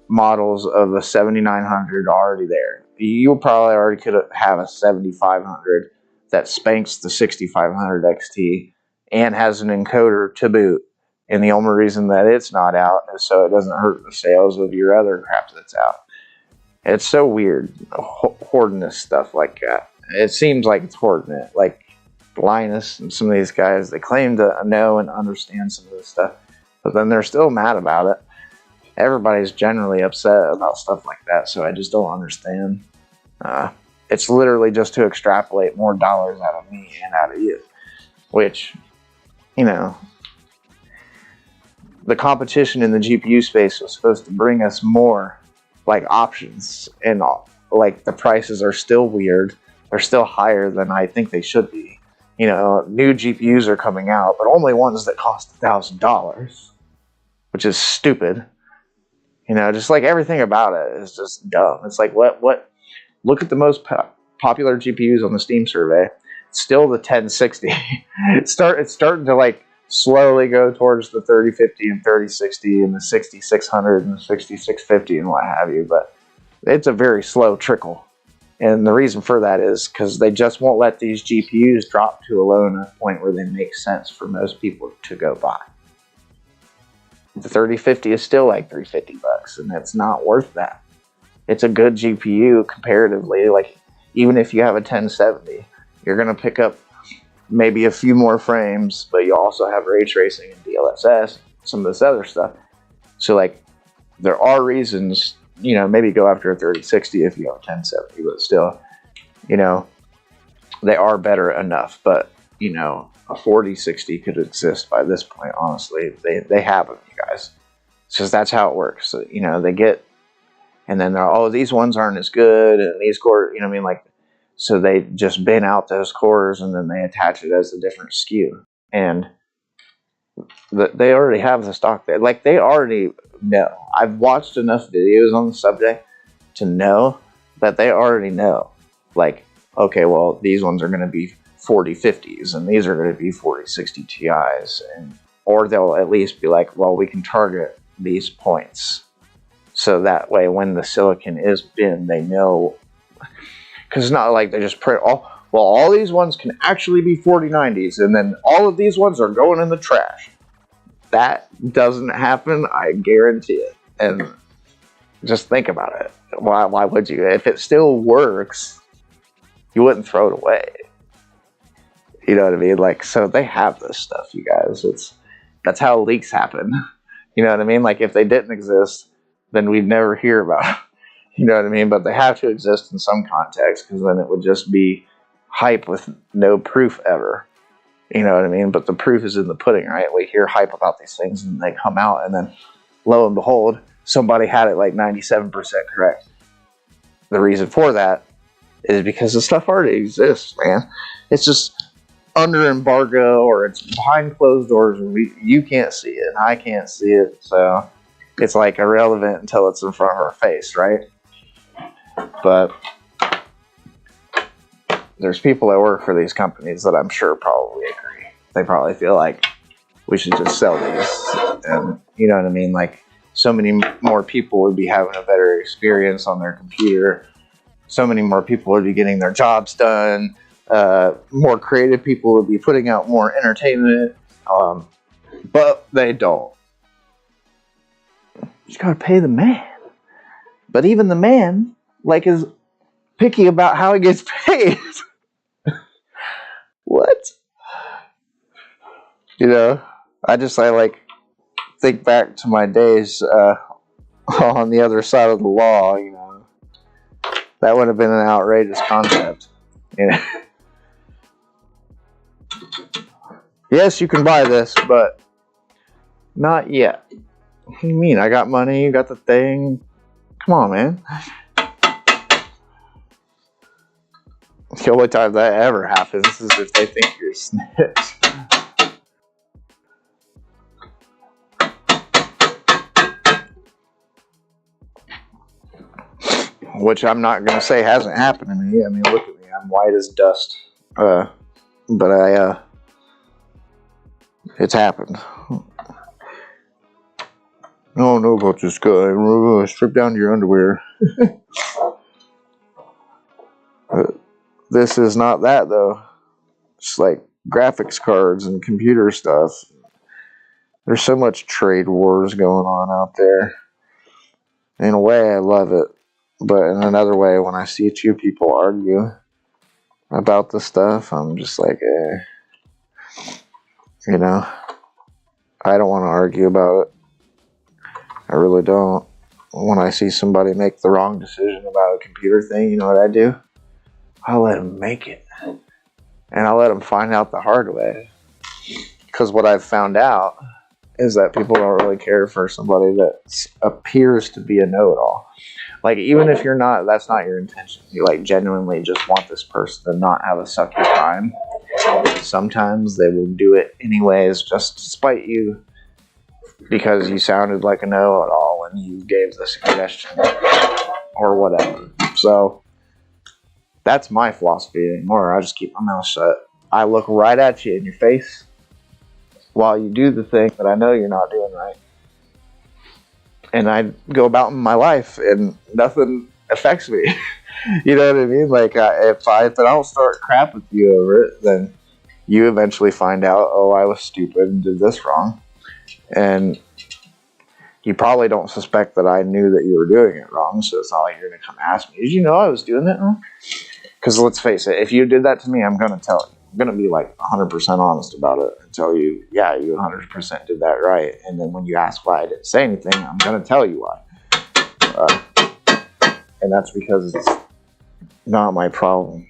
models of a 7900 already there. You probably already could have a 7500 that spanks the 6500 XT and has an encoder to boot. And the only reason that it's not out is so it doesn't hurt the sales of your other crap that's out. It's so weird, hoarding this stuff like that. It seems like it's hoarding it. Like Linus and some of these guys, they claim to know and understand some of this stuff, but then they're still mad about it. Everybody's generally upset about stuff like that, so I just don't understand. It's literally just to extrapolate more dollars out of me and out of you, which, you know, the competition in the GPU space was supposed to bring us more like options, and like the prices are still weird. They're still higher than I think they should be. You know, new GPUs are coming out, but only ones that cost $1,000, which is stupid. You know, just like everything about it is just dumb. It's like, what? Look at the most popular GPUs on the Steam survey. It's still the 1060. It's starting to like slowly go towards the 3050 and 3060 and the 6600 and the 6650 and what have you, but it's a very slow trickle. And the reason for that is because they just won't let these GPUs drop to a low enough point where they make sense for most people to go buy. The 3050 is still like $350, and it's not worth that. It's a good GPU comparatively. Like, even if you have a 1070, you're going to pick up maybe a few more frames, but you also have ray tracing and DLSS, some of this other stuff. So, like, there are reasons, you know, maybe go after a 3060 if you have a 1070, but still, you know, they are better enough. But, you know, a 4060 could exist by this point, honestly. They have them, you guys. It's just that's how it works. So, you know, they get, and then they're, oh, these ones aren't as good, and these cores, you know what I mean? Like, so they just bin out those cores, and then they attach it as a different SKU. And they already have the stock there. Like, they already know. I've watched enough videos on the subject to know that they already know. Like, okay, well, these ones are going to be 4050s, and these are going to be 4060 Ti's. Or they'll at least be like, well, we can target these points. So that way, when the silicon is binned, they know. Because it's not like they just print, all these ones can actually be 4090s, and then all of these ones are going in the trash. That doesn't happen, I guarantee it. And just think about it. Why would you? If it still works, you wouldn't throw it away. You know what I mean? Like, so they have this stuff, you guys. That's how leaks happen. You know what I mean? Like, if they didn't exist, then we'd never hear about it. You know what I mean? But they have to exist in some context, because then it would just be hype with no proof ever. You know what I mean? But the proof is in the pudding, right? We hear hype about these things, and they come out, and then lo and behold, somebody had it like 97% correct. The reason for that is because the stuff already exists, man. It's just under embargo, or it's behind closed doors, and you can't see it, and I can't see it, so it's like irrelevant until it's in front of our face, right? But there's people that work for these companies that I'm sure probably agree. They probably feel like we should just sell these, and you know what I mean? Like, so many more people would be having a better experience on their computer. So many more people would be getting their jobs done. More creative people would be putting out more entertainment, but they don't. You just gotta pay the man. But even the man, like, is picky about how he gets paid. What? You know, I like think back to my days on the other side of the law. You know, that would have been an outrageous concept. You know? Yes, you can buy this, but not yet. What do you mean? I got money, you got the thing. Come on, man. The only time that ever happens is if they think you're a snitch. Which I'm not going to say hasn't happened to me. I mean, look at me. I'm white as dust. But it's happened. I don't know about this guy. Strip down to your underwear. This is not that, though. Just like graphics cards and computer stuff. There's so much trade wars going on out there. In a way, I love it. But in another way, when I see two people argue about the stuff, I'm just like, you know, I don't want to argue about it. I really don't. When I see somebody make the wrong decision about a computer thing, you know what I do? I'll let them make it. And I'll let them find out the hard way. Because what I've found out is that people don't really care for somebody that appears to be a know-it-all. Like, even if you're not, that's not your intention. You, like, genuinely just want this person to not have a suck your time. Sometimes they will do it anyways, just to spite you, because you sounded like a know-it-all when you gave the suggestion or whatever. So that's my philosophy anymore. I just keep my mouth shut. I look right at you in your face while you do the thing that I know you're not doing right. And I go about my life and nothing affects me. You know what I mean? Like, if I don't start crap with you over it, then you eventually find out, oh, I was stupid and did this wrong. And you probably don't suspect that I knew that you were doing it wrong, so it's not like you're going to come ask me, did you know I was doing that wrong? Because let's face it, if you did that to me, I'm going to tell you. I'm going to be like 100% honest about it and tell you, yeah, you 100% did that right. And then when you ask why I didn't say anything, I'm going to tell you why. And that's because it's not my problem.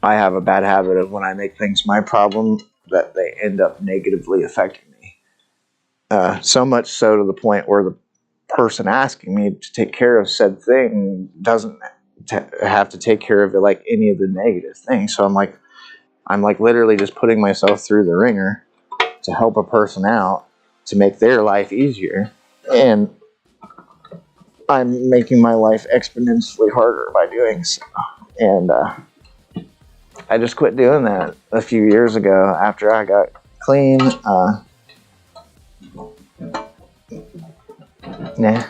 I have a bad habit of when I make things my problem, that they end up negatively affecting me. So much so to the point where the person asking me to take care of said thing doesn't have to take care of it like any of the negative things. So I'm like literally just putting myself through the ringer to help a person out, to make their life easier, and I'm making my life exponentially harder by doing so. And I just quit doing that a few years ago after I got clean. Nah.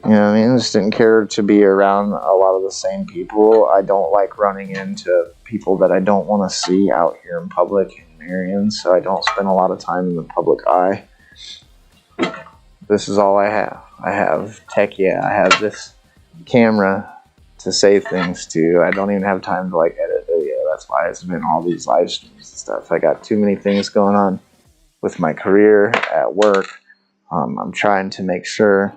You know what I mean? I just didn't care to be around a lot of the same people. I don't like running into people that I don't want to see out here in public in areas, so I don't spend a lot of time in the public eye. This is all I have. I have tech, yeah. I have this camera to save things to. I don't even have time to like edit video. That's why it's been all these live streams and stuff. I got too many things going on with my career at work. I'm trying to make sure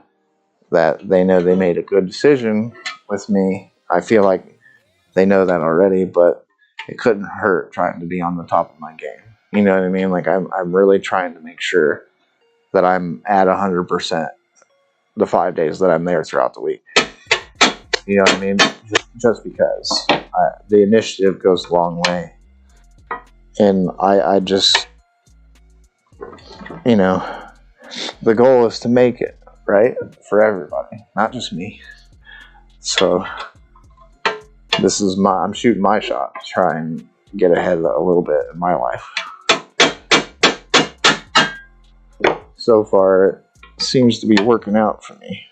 that they know they made a good decision with me. I feel like they know that already, but it couldn't hurt trying to be on the top of my game. You know what I mean? Like, I'm really trying to make sure that I'm at 100% the 5 days that I'm there throughout the week. You know what I mean? Just because the initiative goes a long way. And I just, you know, the goal is to make it, right? For everybody, not just me. So I'm shooting my shot to try and get ahead a little bit in my life. So far, it seems to be working out for me.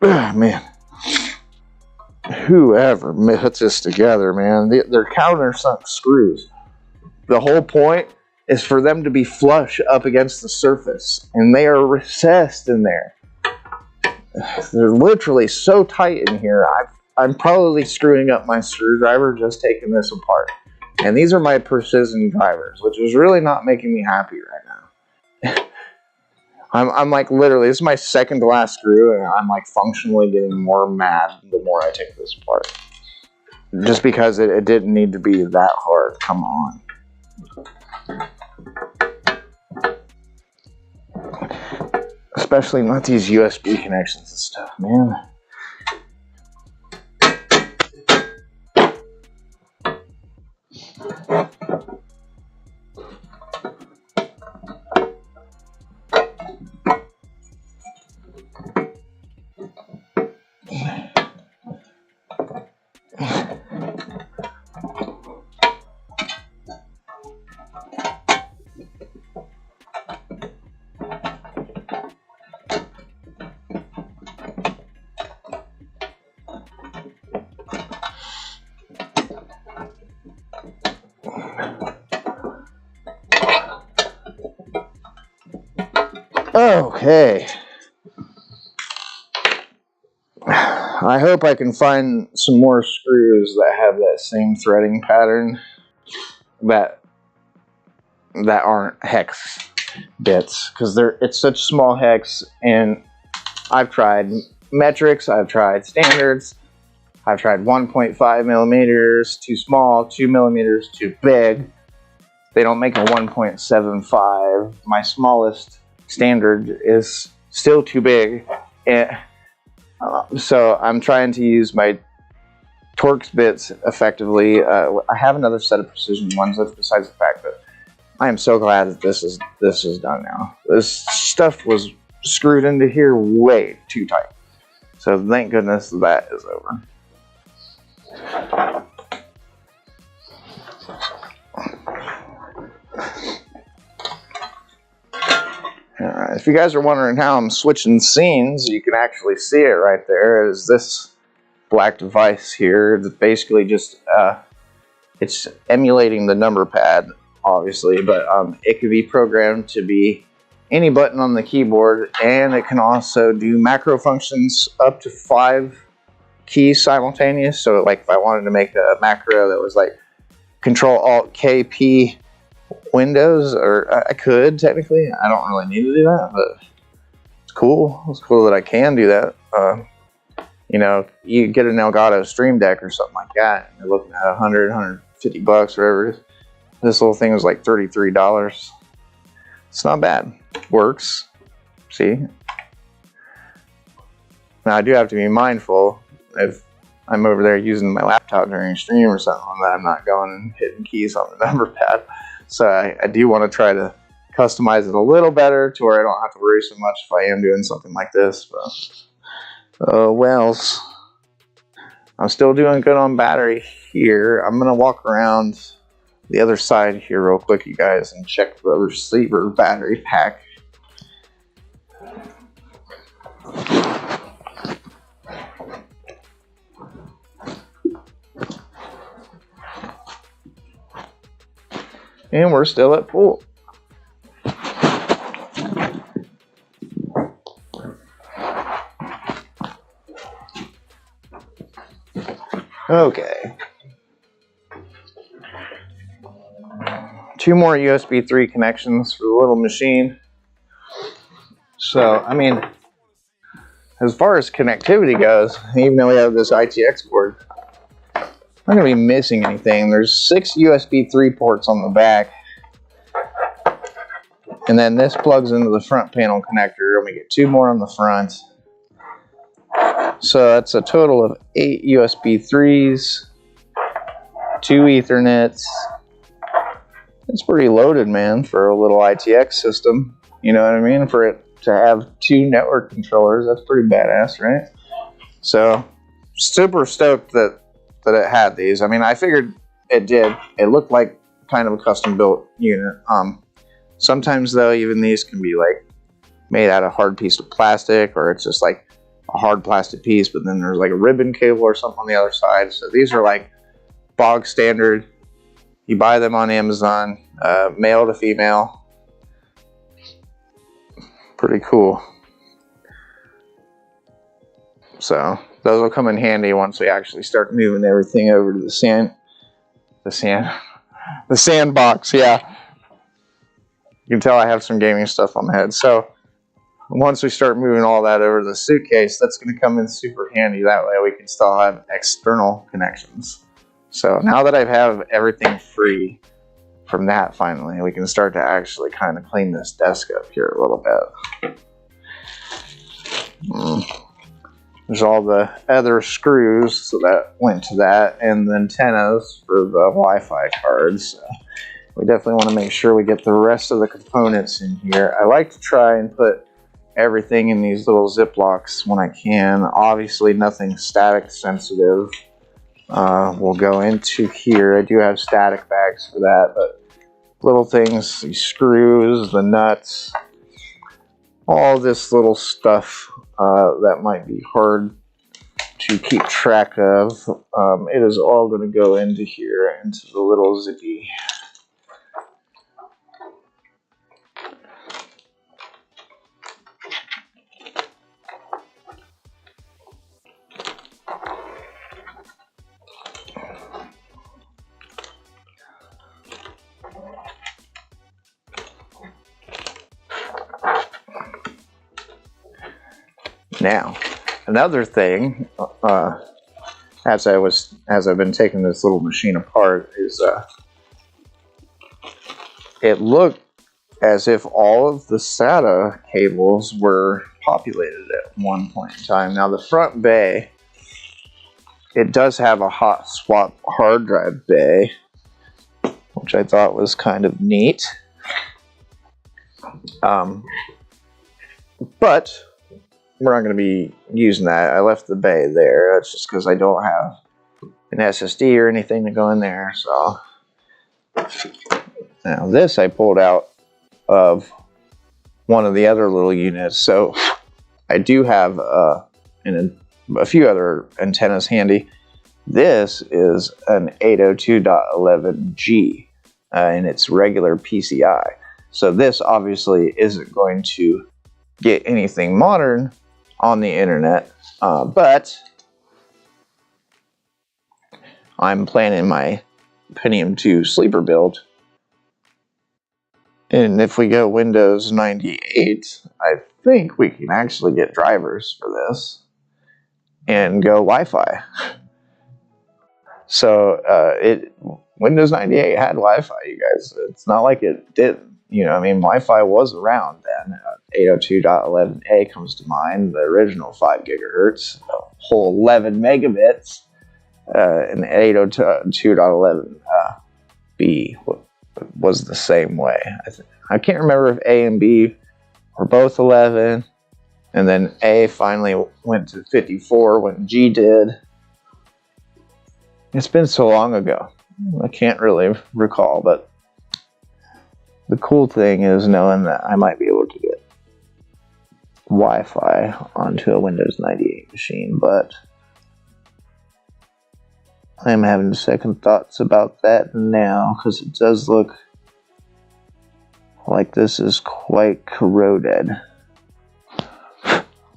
Man, whoever puts this together, man, they're countersunk screws. The whole point is for them to be flush up against the surface, and they are recessed in there. They're literally so tight in here. I'm probably screwing up my screwdriver just taking this apart. And these are my precision drivers, which is really not making me happy right now. I'm like, literally, this is my second to last screw, and I'm like functionally getting more mad the more I take this apart. Just because it didn't need to be that hard. Come on. Especially not these USB connections and stuff, man. Okay. I hope I can find some more screws that have that same threading pattern that aren't hex bits, because it's such small hex, and I've tried metrics, I've tried standards, I've tried 1.5 millimeters too small, 2 millimeters too big. They don't make a 1.75. My smallest standard is still too big. So I'm trying to use my Torx bits effectively. I have another set of precision ones. That's besides the fact that I am so glad that this is done now. This stuff was screwed into here way too tight. So thank goodness that is over. Alright, if you guys are wondering how I'm switching scenes, you can actually see it right there. Is this black device here that's basically just it's emulating the number pad, obviously, but it could be programmed to be any button on the keyboard, and it can also do macro functions up to 5 keys simultaneous. So like if I wanted to make a macro that was like Control Alt K P Windows, or I could technically. I don't really need to do that, but it's cool. It's cool that I can do that. You know, you get an Elgato Stream Deck or something like that, and you're looking at $100, $150, whatever it is. This little thing was like $33. It's not bad. Works. See? Now I do have to be mindful if I'm over there using my laptop during a stream or something that I'm not going and hitting keys on the number pad. So I do want to try to customize it a little better to where I don't have to worry so much if I am doing something like this. But wells, I'm still doing good on battery here. I'm gonna walk around the other side here real quick, you guys, and check the receiver battery pack. And we're still at full. Okay. 2 more USB 3 connections for the little machine. So, I mean, as far as connectivity goes, even though we have this ITX board, I'm not going to be missing anything. There's 6 USB 3 ports on the back. And then this plugs into the front panel connector, and we get 2 more on the front. So that's a total of 8 USB 3s, 2 Ethernets. It's pretty loaded, man, for a little ITX system. You know what I mean? For it to have 2 network controllers, that's pretty badass, right? So, super stoked that it had these. I mean, I figured it did. It looked like kind of a custom built unit. Sometimes though, even these can be like made out of a hard piece of plastic, or it's just like a hard plastic piece, but then there's like a ribbon cable or something on the other side. So these are like bog standard. You buy them on Amazon, male to female. Pretty cool. So those will come in handy once we actually start moving everything over to the sandbox. Yeah, you can tell I have some gaming stuff on the head. So once we start moving all that over to the suitcase, that's going to come in super handy. That way we can still have external connections. So now that I have everything free from that, finally, we can start to actually kind of clean this desk up here a little bit. There's all the other screws, so that went to that, and the antennas for the Wi-Fi cards. We definitely want to make sure we get the rest of the components in here. I like to try and put everything in these little Ziplocs when I can. Obviously, nothing static sensitive will go into here. I do have static bags for that, but little things, these screws, the nuts, all this little stuff that might be hard to keep track of. It is all going to go into here, into the little zippy. Now, another thing, as I've been taking this little machine apart, is it looked as if all of the SATA cables were populated at one point in time. Now, the front bay, it does have a hot swap hard drive bay, which I thought was kind of neat. But we're not going to be using that. I left the bay there. That's just because I don't have an SSD or anything to go in there. So now this I pulled out of one of the other little units. So I do have a few other antennas handy. This is an 802.11g and it's regular PCI. So this obviously isn't going to get anything modern on the internet, but I'm planning my Pentium 2 sleeper build, and if we go Windows 98, I think we can actually get drivers for this and go Wi-Fi. So Windows 98 had Wi-Fi, you guys. It's not like it didn't. You know, I mean, Wi-Fi was around then. 802.11a comes to mind, the original 5 gigahertz, a whole 11 megabits, and 802.11b was the same way. I can't remember if A and B were both 11, and then A finally went to 54 when G did. It's been so long ago, I can't really recall, but the cool thing is knowing that I might be able to get Wi-Fi onto a Windows 98 machine, but I'm having second thoughts about that now because it does look like this is quite corroded,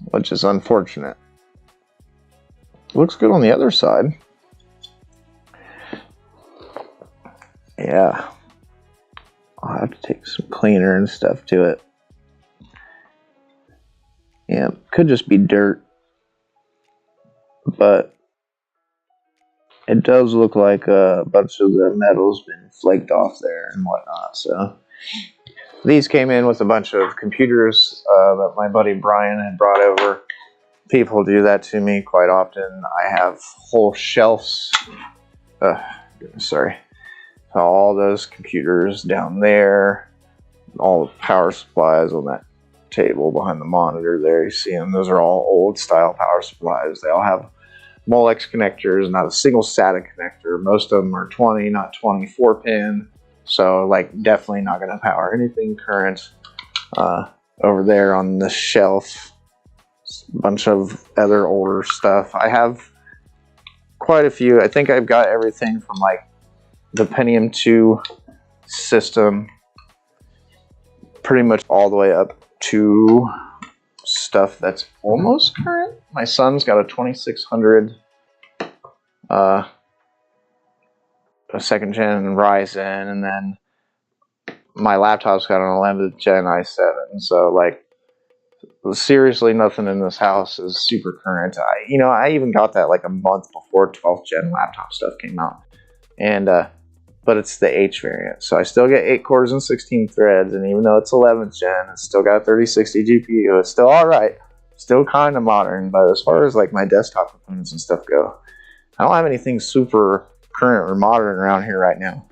which is unfortunate. Looks good on the other side. Yeah. I'll have to take some cleaner and stuff to it. Yeah, could just be dirt, but it does look like a bunch of the metal's been flaked off there and whatnot. So these came in with a bunch of computers that my buddy Brian had brought over. People do that to me quite often. I have whole shelves. All those computers down there, all the power supplies on that table behind the monitor there, you see them. Those are all old style power supplies. They all have Molex connectors, not a single SATA connector. Most of them are 20, not 24 pin. So like definitely not going to power anything current. Over there on the shelf, a bunch of other older stuff. I have quite a few. I think I've got everything from like the Pentium 2 system pretty much all the way up to stuff that's almost current. My son's got a 2600 a second gen Ryzen, and then my laptop's got an 11th gen i7. So like seriously nothing in this house is super current. I even got that like a month before 12th gen laptop stuff came out. And but it's the H variant, so I still get 8 cores and 16 threads, and even though it's 11th gen, it's still got a 3060 GPU. It's still alright, still kind of modern, but as far as like my desktop components and stuff go, I don't have anything super current or modern around here right now.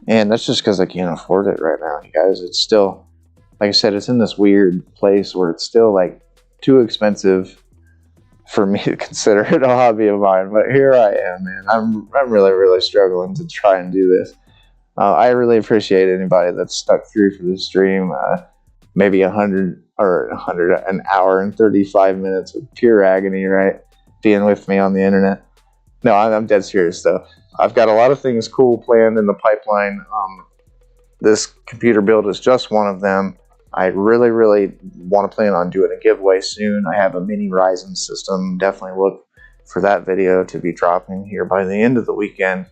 And that's just because I can't afford it right now, you guys. It's still, like I said, it's in this weird place where it's still like too expensive for me to consider it a hobby of mine, but here I am, man. I'm really struggling to try and do this. I really appreciate anybody that's stuck through for this stream. Maybe an hour and 35 minutes of pure agony, right? Being with me on the internet. No, I'm dead serious though. I've got a lot of things cool planned in the pipeline. This computer build is just one of them. I really want to plan on doing a giveaway soon. I have a mini Ryzen system. Definitely look for that video to be dropping here by the end of the weekend.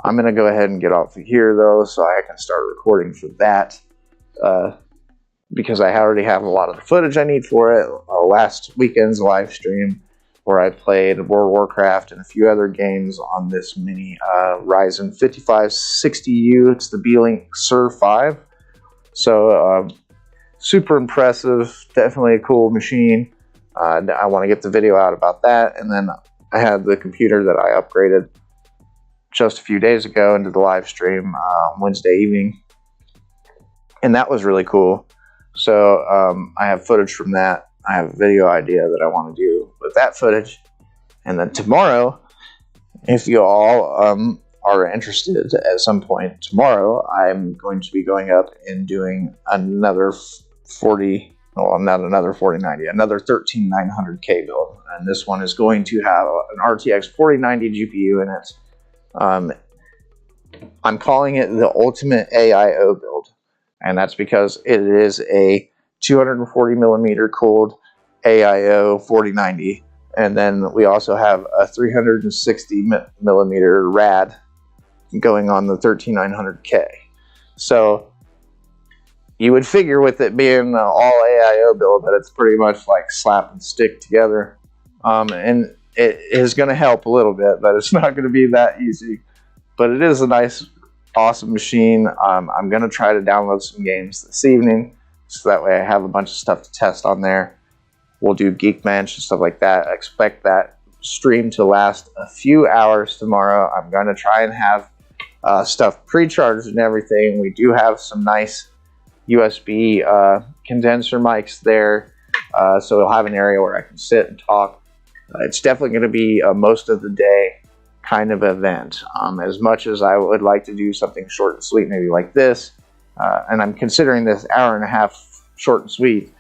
I'm going to go ahead and get off of here though, so I can start recording for that. because I already have a lot of the footage I need for it. Last weekend's live stream where I played World of Warcraft and a few other games on this mini Ryzen 5560U. It's the Beelink Serve 5. So super impressive, definitely a cool machine. I want to get the video out about that. And then I had the computer that I upgraded just a few days ago into the live stream Wednesday evening. And that was really cool. So I have footage from that. I have a video idea that I want to do with that footage. And then tomorrow, if you all are interested at some point tomorrow, I'm going to be going up and doing another 13990K build. And this one is going to have an RTX 4090 GPU in it. I'm calling it the Ultimate AIO build. And that's because it is a 240 millimeter cooled AIO 4090, and then we also have a 360 millimeter RAD going on the 13900K. So you would figure with it being an all AIO build that it's pretty much like slap and stick together, and it is going to help a little bit, but it's not going to be that easy. But it is a nice, awesome machine. I'm going to try to download some games this evening, so that way I have a bunch of stuff to test on there. We'll do Geekbench and stuff like that. I expect that stream to last a few hours tomorrow. I'm going to try and have stuff pre-charged and everything. We do have some nice USB condenser mics there, so we'll have an area where I can sit and talk. It's definitely going to be a most of the day kind of event. As much as I would like to do something short and sweet, maybe like this, and I'm considering this hour and a half short and sweet.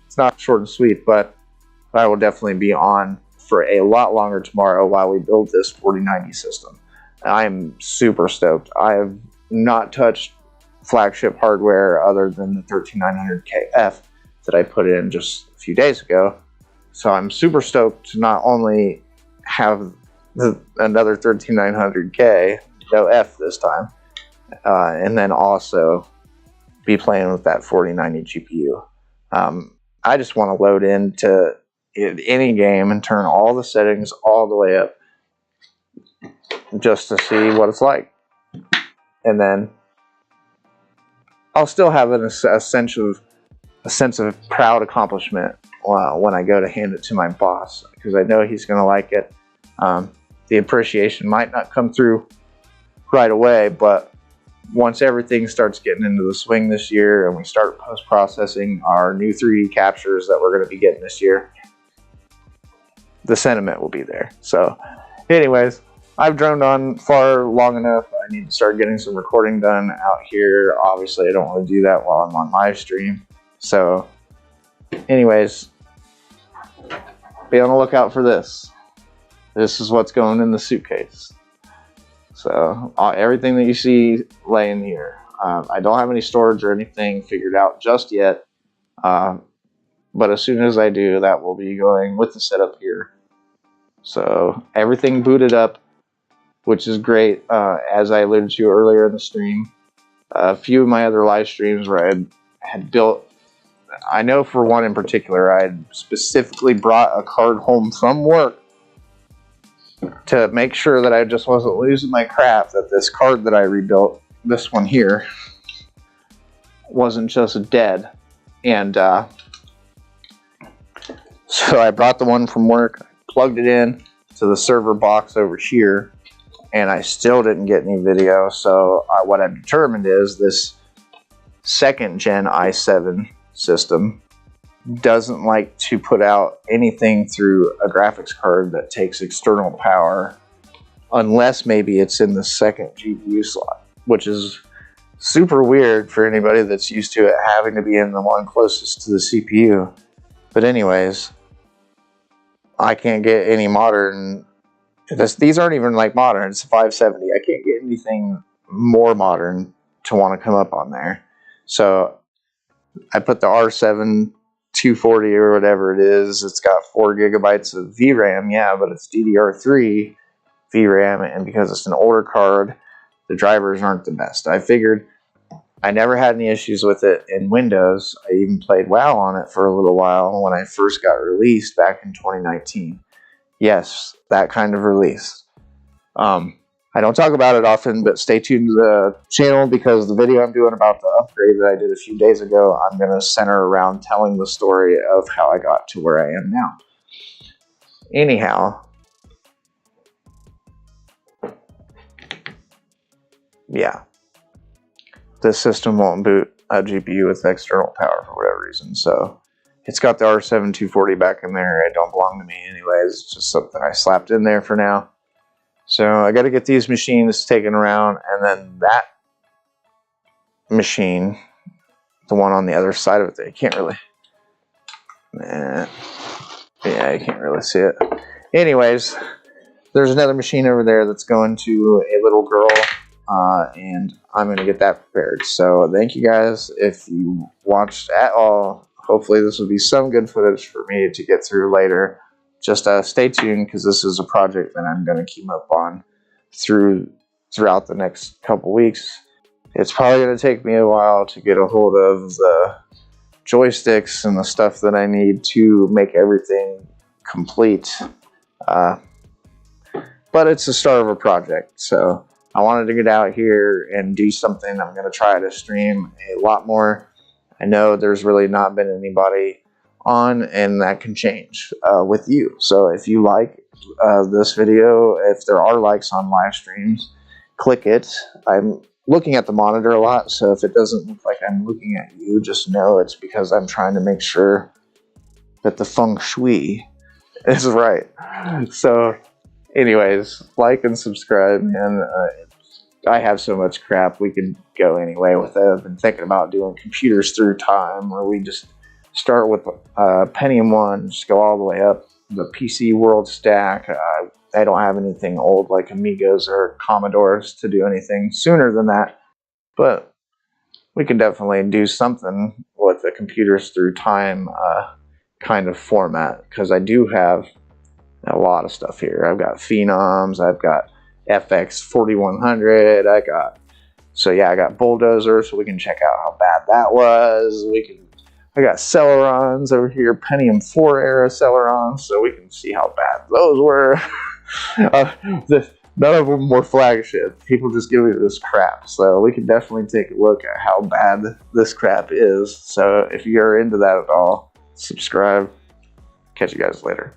It's not short and sweet, but I will definitely be on for a lot longer tomorrow while we build this 4090 system. I'm super stoked. I have not touched flagship hardware other than the 13900KF that I put in just a few days ago. So I'm super stoked to not only have another 13900K, no F this time, and then also be playing with that 4090 GPU. I just want to load into any game and turn all the settings all the way up just to see what it's like. And then I'll still have a sense of proud accomplishment when I go to hand it to my boss, because I know he's going to like it. The appreciation might not come through right away, but once everything starts getting into the swing this year and we start post-processing our new 3D captures that we're going to be getting this year, the sentiment will be there. So anyways, I've droned on far long enough. I need to start getting some recording done out here. Obviously, I don't want to do that while I'm on live stream. So anyways, be on the lookout for this. This is what's going in the suitcase. So everything that you see laying here. I don't have any storage or anything figured out just yet. But as soon as I do, that will be going with the setup here. So everything booted up, which is great. As I alluded to earlier in the stream, a few of my other live streams where I had built, I know for one in particular, I had specifically brought a card home from work to make sure that I just wasn't losing my crap, that this card that I rebuilt, this one here, wasn't just dead. And so I brought the one from work, plugged it in to the server box over here, and I still didn't get any video. So what I've determined is this second gen i7 system doesn't like to put out anything through a graphics card that takes external power, unless maybe it's in the second GPU slot, which is super weird for anybody that's used to it having to be in the one closest to the CPU. But anyways, I can't get any modern, these aren't even like modern, it's 570. I can't get anything more modern to want to come up on there. So I put the R7 240 or whatever it is. It's got 4 gigabytes of VRAM, yeah, but it's DDR3 VRAM, and because it's an older card, the drivers aren't the best. I figured I never had any issues with it in Windows. I even played WoW on it for a little while when I first got released back in 2019. Yes, that kind of release. I don't talk about it often, but stay tuned to the channel because the video I'm doing about the upgrade that I did a few days ago, I'm going to center around telling the story of how I got to where I am now. Anyhow, yeah, this system won't boot a GPU with external power for whatever reason, so it's got the R7 240 back in there. It don't belong to me anyways. It's just something I slapped in there for now. So I got to get these machines taken around, and then that machine, the one on the other side of it, you can't really, yeah, you can't really see it. Anyways, there's another machine over there that's going to a little girl, and I'm going to get that prepared. So thank you guys if you watched at all. Hopefully this will be some good footage for me to get through later. Just stay tuned because this is a project that I'm going to keep up on throughout the next couple weeks. It's probably going to take me a while to get a hold of the joysticks and the stuff that I need to make everything complete. But it's the start of a project, so I wanted to get out here and do something. I'm going to try to stream a lot more. I know there's really not been anybody on, and that can change with you. So if you like this video, if there are likes on live streams, click it. I'm looking at the monitor a lot, so if it doesn't look like I'm looking at you, just know it's because I'm trying to make sure that the feng shui is right. So anyways, like and subscribe, and I have so much crap we could go anyway with it. I've been thinking about doing computers through time, where we just start with Pentium 1, just go all the way up the PC world stack. I don't have anything old like Amigos or Commodores to do anything sooner than that, but we can definitely do something with the computers through time kind of format, because I do have a lot of stuff here. I've got Phenoms, I've got FX 4100, I got Bulldozer, so we can check out how bad that was. I got Celerons over here, Pentium 4 era Celerons, so we can see how bad those were. None of them were flagship. People just give me this crap, so we can definitely take a look at how bad this crap is. So if you're into that at all, subscribe. Catch you guys later.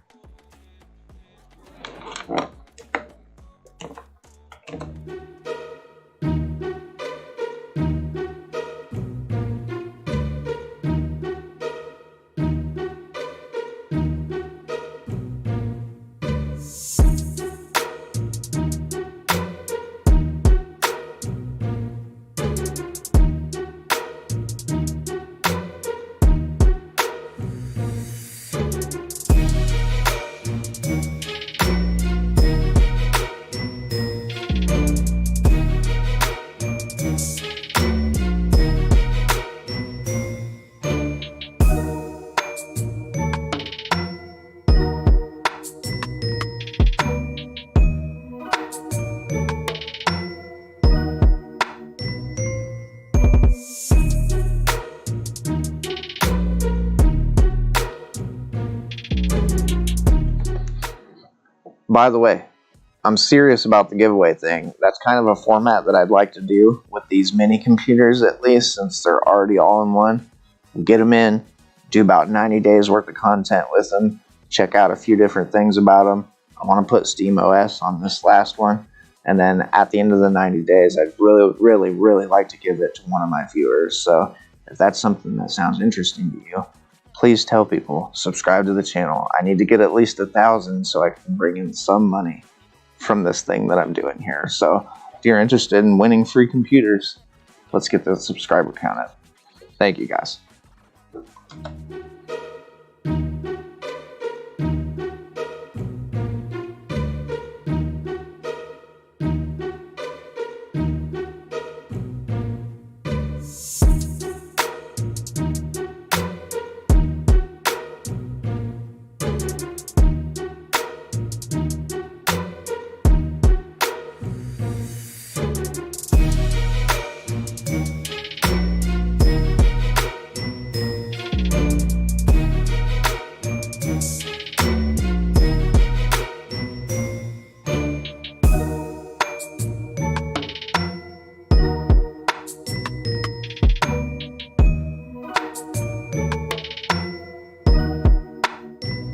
By the way, I'm serious about the giveaway thing. That's kind of a format that I'd like to do with these mini computers, at least, since they're already all in one. Get them in, do about 90 days worth of content with them, check out a few different things about them. I want to put SteamOS on this last one, and then at the end of the 90 days, I'd really like to give it to one of my viewers. So if that's something that sounds interesting to you, please tell people, subscribe to the channel. I need to get at least 1,000 so I can bring in some money from this thing that I'm doing here. So if you're interested in winning free computers, let's get the subscriber count up. Thank you guys.